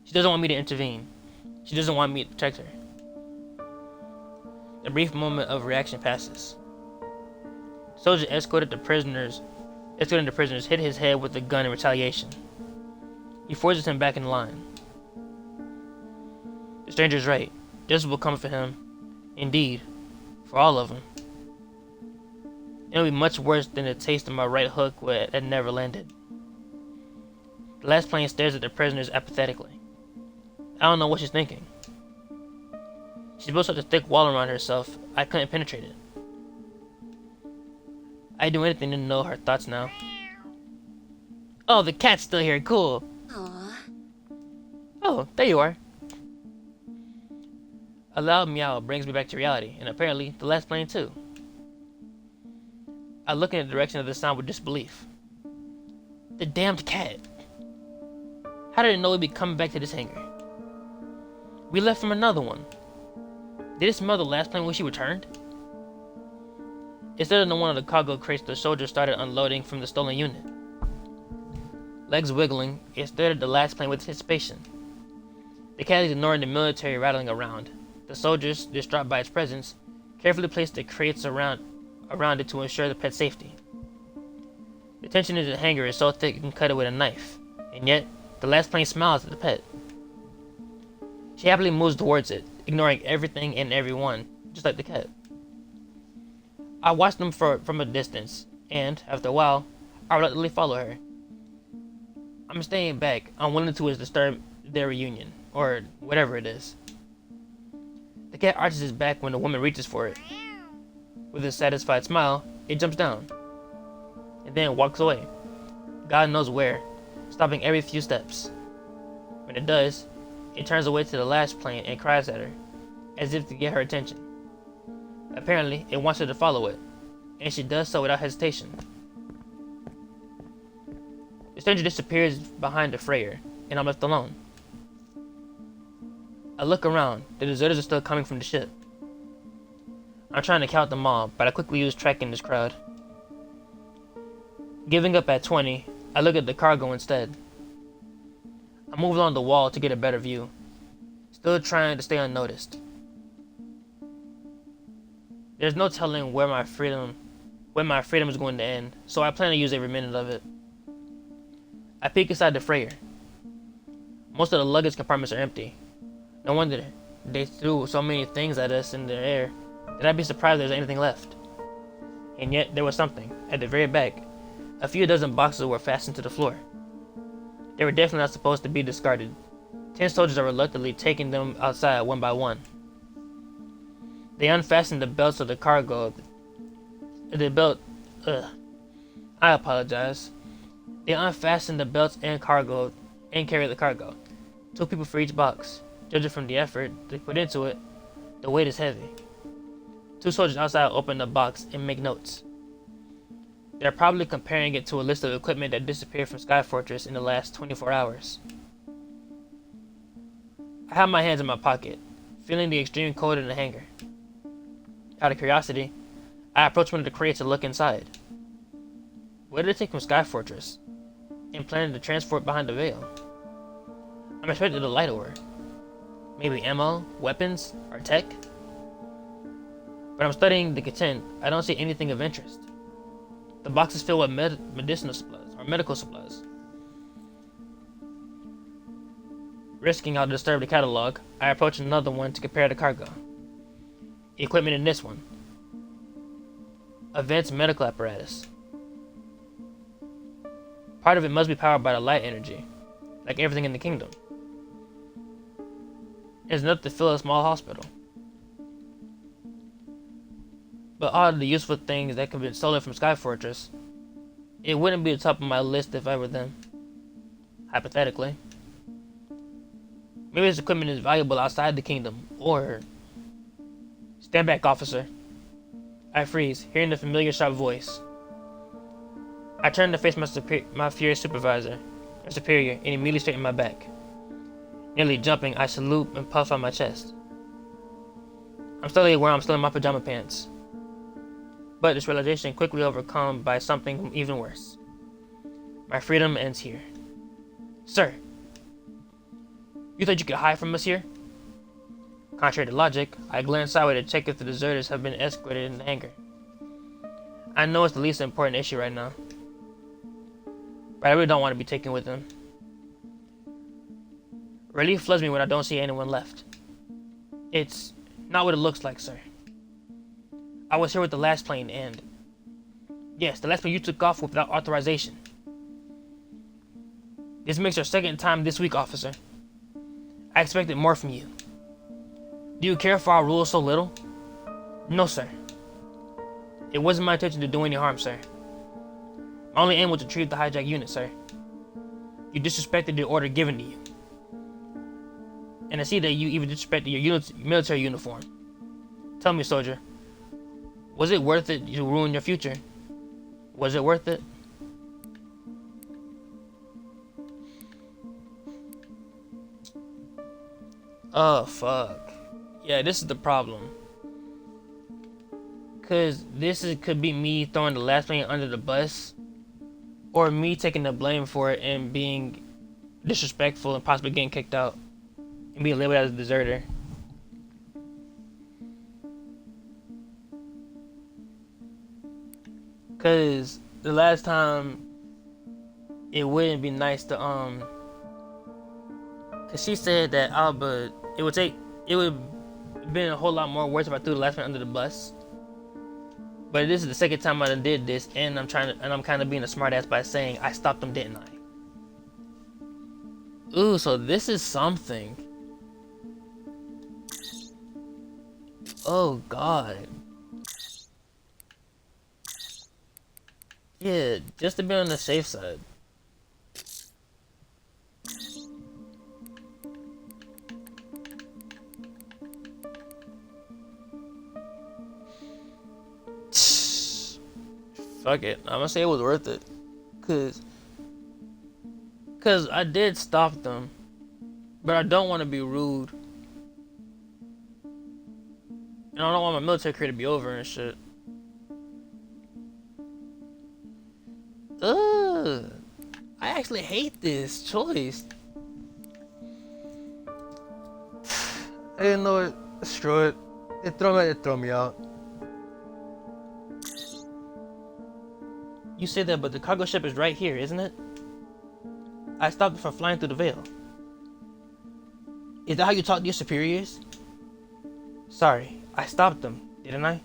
She doesn't want me to intervene. She doesn't want me to protect her. A brief moment of reaction passes. The soldier escorting the prisoners, hit his head with the gun in retaliation. He forces him back in line. The stranger's right. This will come for him. Indeed, for all of them. It'll be much worse than the taste of my right hook that never landed. The Lassplane stares at the prisoners apathetically. I don't know what she's thinking. She built such a thick wall around herself, I couldn't penetrate it. I'd do anything to know her thoughts now. Oh, the cat's still here, cool. Aww. Oh, there you are. A loud meow brings me back to reality, and apparently the Lassplane too. I look in the direction of the sound with disbelief. The damned cat. How did it know we'd be coming back to this hangar? We left from another one. Did it smell the Lassplane when she returned? Instead of one of the cargo crates the soldiers started unloading from the stolen unit. Legs wiggling, it stared at the last plane with anticipation. The cat is ignoring the military rattling around. The soldiers, distraught by its presence, carefully placed the crates around it to ensure the pet's safety. The tension in the hangar is so thick you can cut it with a knife, and yet the last plane smiles at the pet. She happily moves towards it, ignoring everything and everyone, just like the cat. I watched them from a distance, and, after a while, I reluctantly follow her. I'm staying back, unwilling to disturb their reunion, or whatever it is. The cat arches its back when the woman reaches for it. With a satisfied smile, it jumps down, and then walks away, God knows where, stopping every few steps. When it does, it turns away to the last plane and cries at her, as if to get her attention. Apparently, it wants her to follow it, and she does so without hesitation. The stranger disappears behind the freighter, and I'm left alone. I look around. The deserters are still coming from the ship. I'm trying to count them all, but I quickly lose track in this crowd. Giving up at 20, I look at the cargo instead. I move along the wall to get a better view, still trying to stay unnoticed. There's no telling when my freedom is going to end, so I plan to use every minute of it. I peek inside the freighter. Most of the luggage compartments are empty. No wonder they threw so many things at us in the air that I'd be surprised if there's anything left. And yet there was something at the very back. A few dozen boxes were fastened to the floor. They were definitely not supposed to be discarded. 10 soldiers are reluctantly taking them outside one by one. They unfastened the belts of the cargo. I apologize. They unfastened the belts and cargo and carried the cargo. 2 people for each box. Judging from the effort they put into it, the weight is heavy. 2 soldiers outside open the box and make notes. They're probably comparing it to a list of equipment that disappeared from Sky Fortress in the last 24 hours. I have my hands in my pocket, feeling the extreme cold in the hangar. Out of curiosity, I approach one of the crates to look inside. What did they take from Sky Fortress and planning to transport behind the veil? I'm expecting a light ore. Maybe ammo, weapons, or tech? But I'm studying the content. I don't see anything of interest. The box is filled with medicinal supplies, or medical supplies. Risking I'll disturb the catalog, I approach another one to compare the cargo. Equipment in this one. Advanced medical apparatus. Part of it must be powered by the light energy, like everything in the kingdom. It's enough to fill a small hospital. But all of the useful things that could be stolen from Sky Fortress, it wouldn't be the top of my list if I were them. Hypothetically. Maybe this equipment is valuable outside the kingdom, or... Stand back, officer. I freeze, hearing the familiar sharp voice. I turn to face my furious superior, and immediately straighten my back. Nearly jumping, I salute and puff on my chest. I'm slowly aware I'm still in my pajama pants. But this realization quickly overcome by something even worse. My freedom ends here. Sir! You thought you could hide from us here? Contrary to logic, I glance sideway to check if the deserters have been escorted in the hangar. I know it's the least important issue right now, but I really don't want to be taken with them. Relief floods me when I don't see anyone left. It's not what it looks like, sir. I was here with the last plane and... Yes, the last plane you took off without authorization. This makes your second time this week, officer. I expected more from you. Do you care for our rules so little? No, sir. It wasn't my intention to do any harm, sir. My only aim was to retrieve the hijack unit, sir. You disrespected the order given to you. And I see that you even disrespected your military uniform. Tell me, soldier. Was it worth it to ruin your future? Was it worth it? Oh, fuck. Yeah, this is the problem. Cause could be me throwing the last plane under the bus. or me taking the blame for it and being disrespectful and possibly getting kicked out and being labeled as a deserter. Cause the last time it wouldn't be nice to cause she said that Alba it would have been a whole lot more worse if I threw the last one under the bus. But this is the second time I done did this, and I'm kind of being a smartass by saying I stopped them, didn't I? Ooh, so this is something. Oh God. Yeah, just to be on the safe side. Fuck it. I'm gonna say it was worth it. Cause I did stop them. But I don't want to be rude. And I don't want my military career to be over and shit. Ugh. I actually hate this choice. I didn't know it. Screw it. It throw me out. You say that, but the cargo ship is right here, isn't it? I stopped it from flying through the veil. Is that how you talk to your superiors? Sorry, I stopped them, didn't I?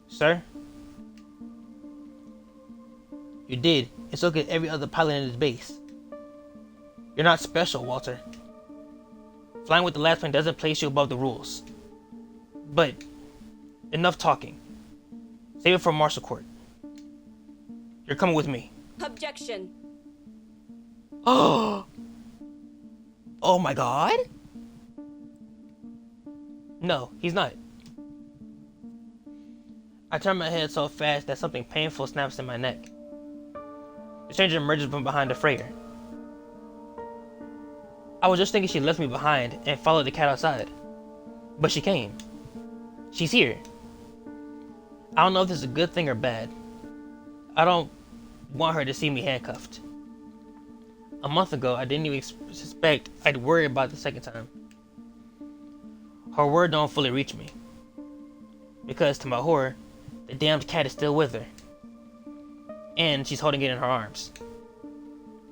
Sir? You did, and so could every other pilot in this base. You're not special, Walter. Flying with the last plane doesn't place you above the rules. But, enough talking. Save it for martial court. You're coming with me. Objection. Oh! Oh my God? No, he's not. I turn my head so fast that something painful snaps in my neck. The stranger emerges from behind the freighter. I was just thinking she left me behind and followed the cat outside. But she came. She's here. I don't know if this is a good thing or bad. I don't want her to see me handcuffed. A month ago, I didn't even suspect I'd worry about the second time. Her word don't fully reach me. Because, to my horror, the damned cat is still with her. And she's holding it in her arms.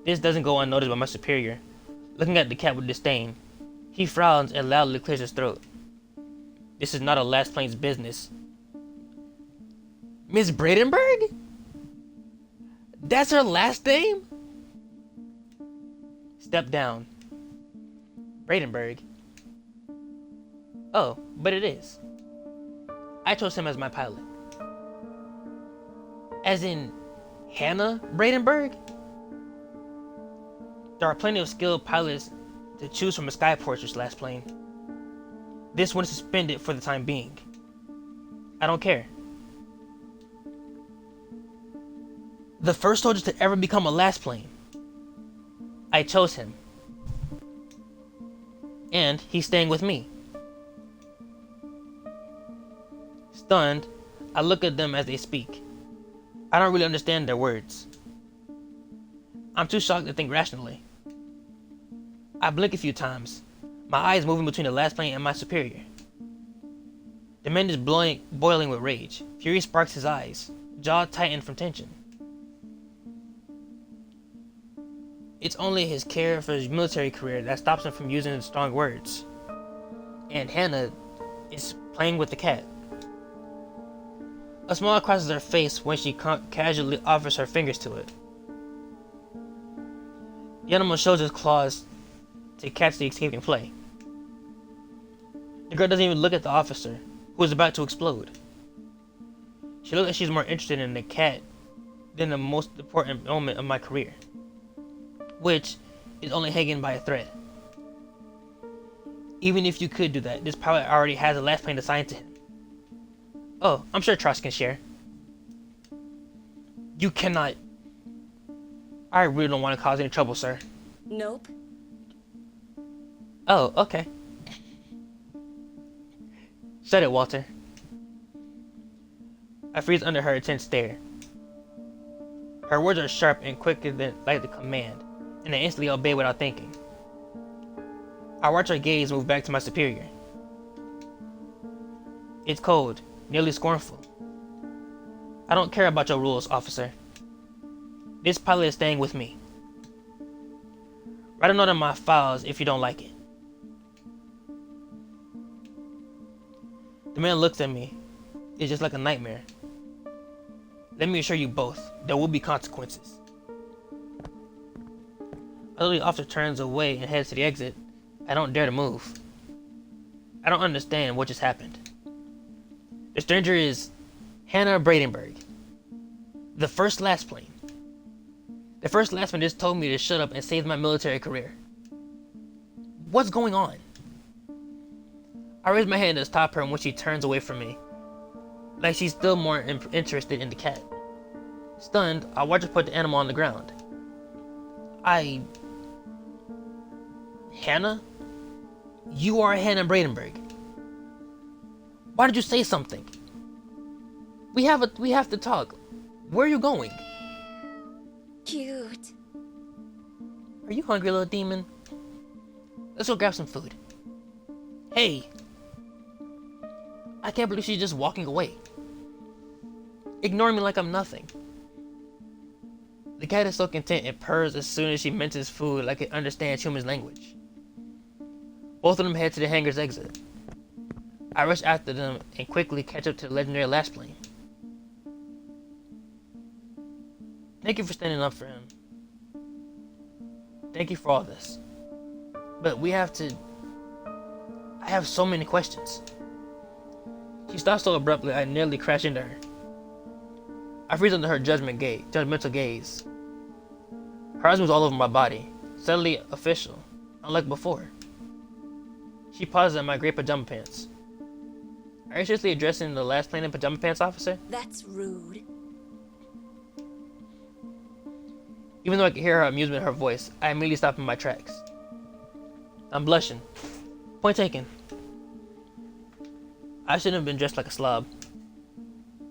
This doesn't go unnoticed by my superior. Looking at the cat with disdain, he frowns and loudly clears his throat. This is not a Lassplanes business. Miss Bradenberg? That's her last name? Step down. Bradenberg. Oh, but it is. I chose him as my pilot. As in, Hannah Bradenberg? There are plenty of skilled pilots to choose from a Skyporter's last plane. This one is suspended for the time being. I don't care. The first soldier to ever become a last plane. I chose him. And he's staying with me. Stunned, I look at them as they speak. I don't really understand their words. I'm too shocked to think rationally. I blink a few times, my eyes moving between the last plane and my superior. The man is boiling with rage. Fury sparks his eyes, jaw tightened from tension. It's only his care for his military career that stops him from using strong words. And Hannah is playing with the cat. A smile crosses her face when she casually offers her fingers to it. The animal shows its claws to catch the escaping prey. The girl doesn't even look at the officer, who is about to explode. She looks like she's more interested in the cat than the most important moment of my career, which is only hanging by a thread. Even if you could do that, this pilot already has a last plane assigned to him. Oh, I'm sure Trost can share. You cannot. I really don't want to cause any trouble, sir. Nope. Oh, okay. Shut it, Walter. I freeze under her intense stare. Her words are sharp and quick like the command, and I instantly obey without thinking. I watch her gaze move back to my superior. It's cold, nearly scornful. I don't care about your rules, officer. This pilot is staying with me. Write a note in my files if you don't like it. The man looks at me. It's just like a nightmare. Let me assure you both, there will be consequences. Although the officer turns away and heads to the exit, I don't dare to move. I don't understand what just happened. The stranger is Hannah Bradenberg, the first Lassplane. The first Lassplane just told me to shut up and save my military career. What's going on? I raise my hand to stop her when she turns away from me, like she's still more interested in the cat. Stunned, I watch her put the animal on the ground. Hannah? You are Hannah Bradenberg. Why did you say something? We have to talk. Where are you going? Cute. Are you hungry, little demon? Let's go grab some food. Hey! I can't believe she's just walking away. Ignoring me like I'm nothing. The cat is so content it purrs as soon as she mentions food like it understands human language. Both of them head to the hangar's exit. I rush after them and quickly catch up to the legendary Lassplane. Thank you for standing up for him. Thank you for all this. But I have so many questions. She stops so abruptly I nearly crash into her. I freeze under her judgmental gaze. Her eyes moves all over my body, suddenly official, unlike before. She pauses at my gray pajama pants. Are you seriously addressing the Lassplane in pajama pants, officer? That's rude. Even though I can hear her amusement in her voice, I immediately stop in my tracks. I'm blushing. Point taken. I shouldn't have been dressed like a slob.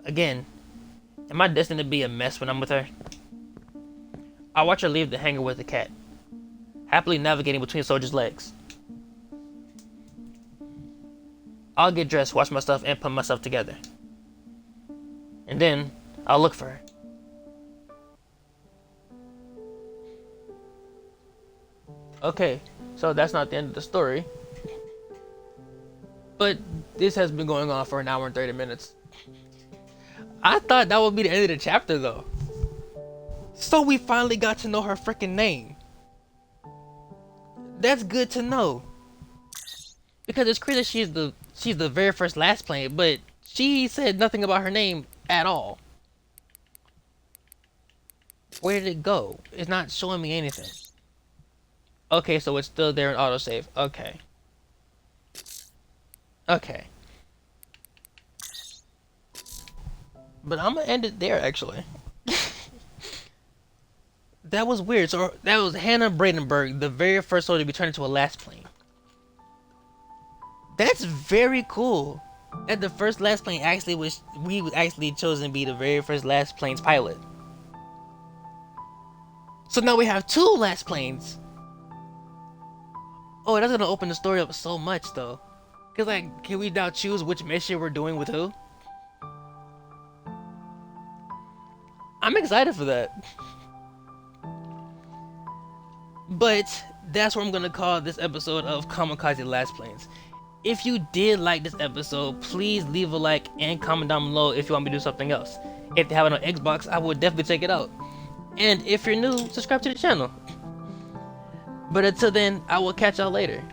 Again, am I destined to be a mess when I'm with her? I watch her leave the hangar with the cat, happily navigating between soldiers' legs. I'll get dressed, wash my stuff, and put myself together. And then, I'll look for her. Okay, so that's not the end of the story. But this has been going on for an hour and 30 minutes. I thought that would be the end of the chapter, though. So we finally got to know her freaking name. That's good to know. Because it's crazy she's the very first Lassplane, but she said nothing about her name at all. Where did it go? It's not showing me anything. Okay, so it's still there in autosave. Okay. Okay. But I'm gonna end it there, actually. That was weird. So that was Hannah Bradenberg, the very first soldier to be turned into a Lassplane. That's very cool. That the first Lassplane actually was actually chosen to be the very first Lassplane's pilot. So now we have two Lassplanes. Oh, that's gonna open the story up so much, though. Cause like, can we now choose which mission we're doing with who? I'm excited for that. But that's what I'm gonna call this episode of Kamikaze Lassplanes. If you did like this episode, please leave a like and comment down below if you want me to do something else. If they have it on Xbox, I would definitely check it out. And if you're new, subscribe to the channel. But until then, I will catch y'all later.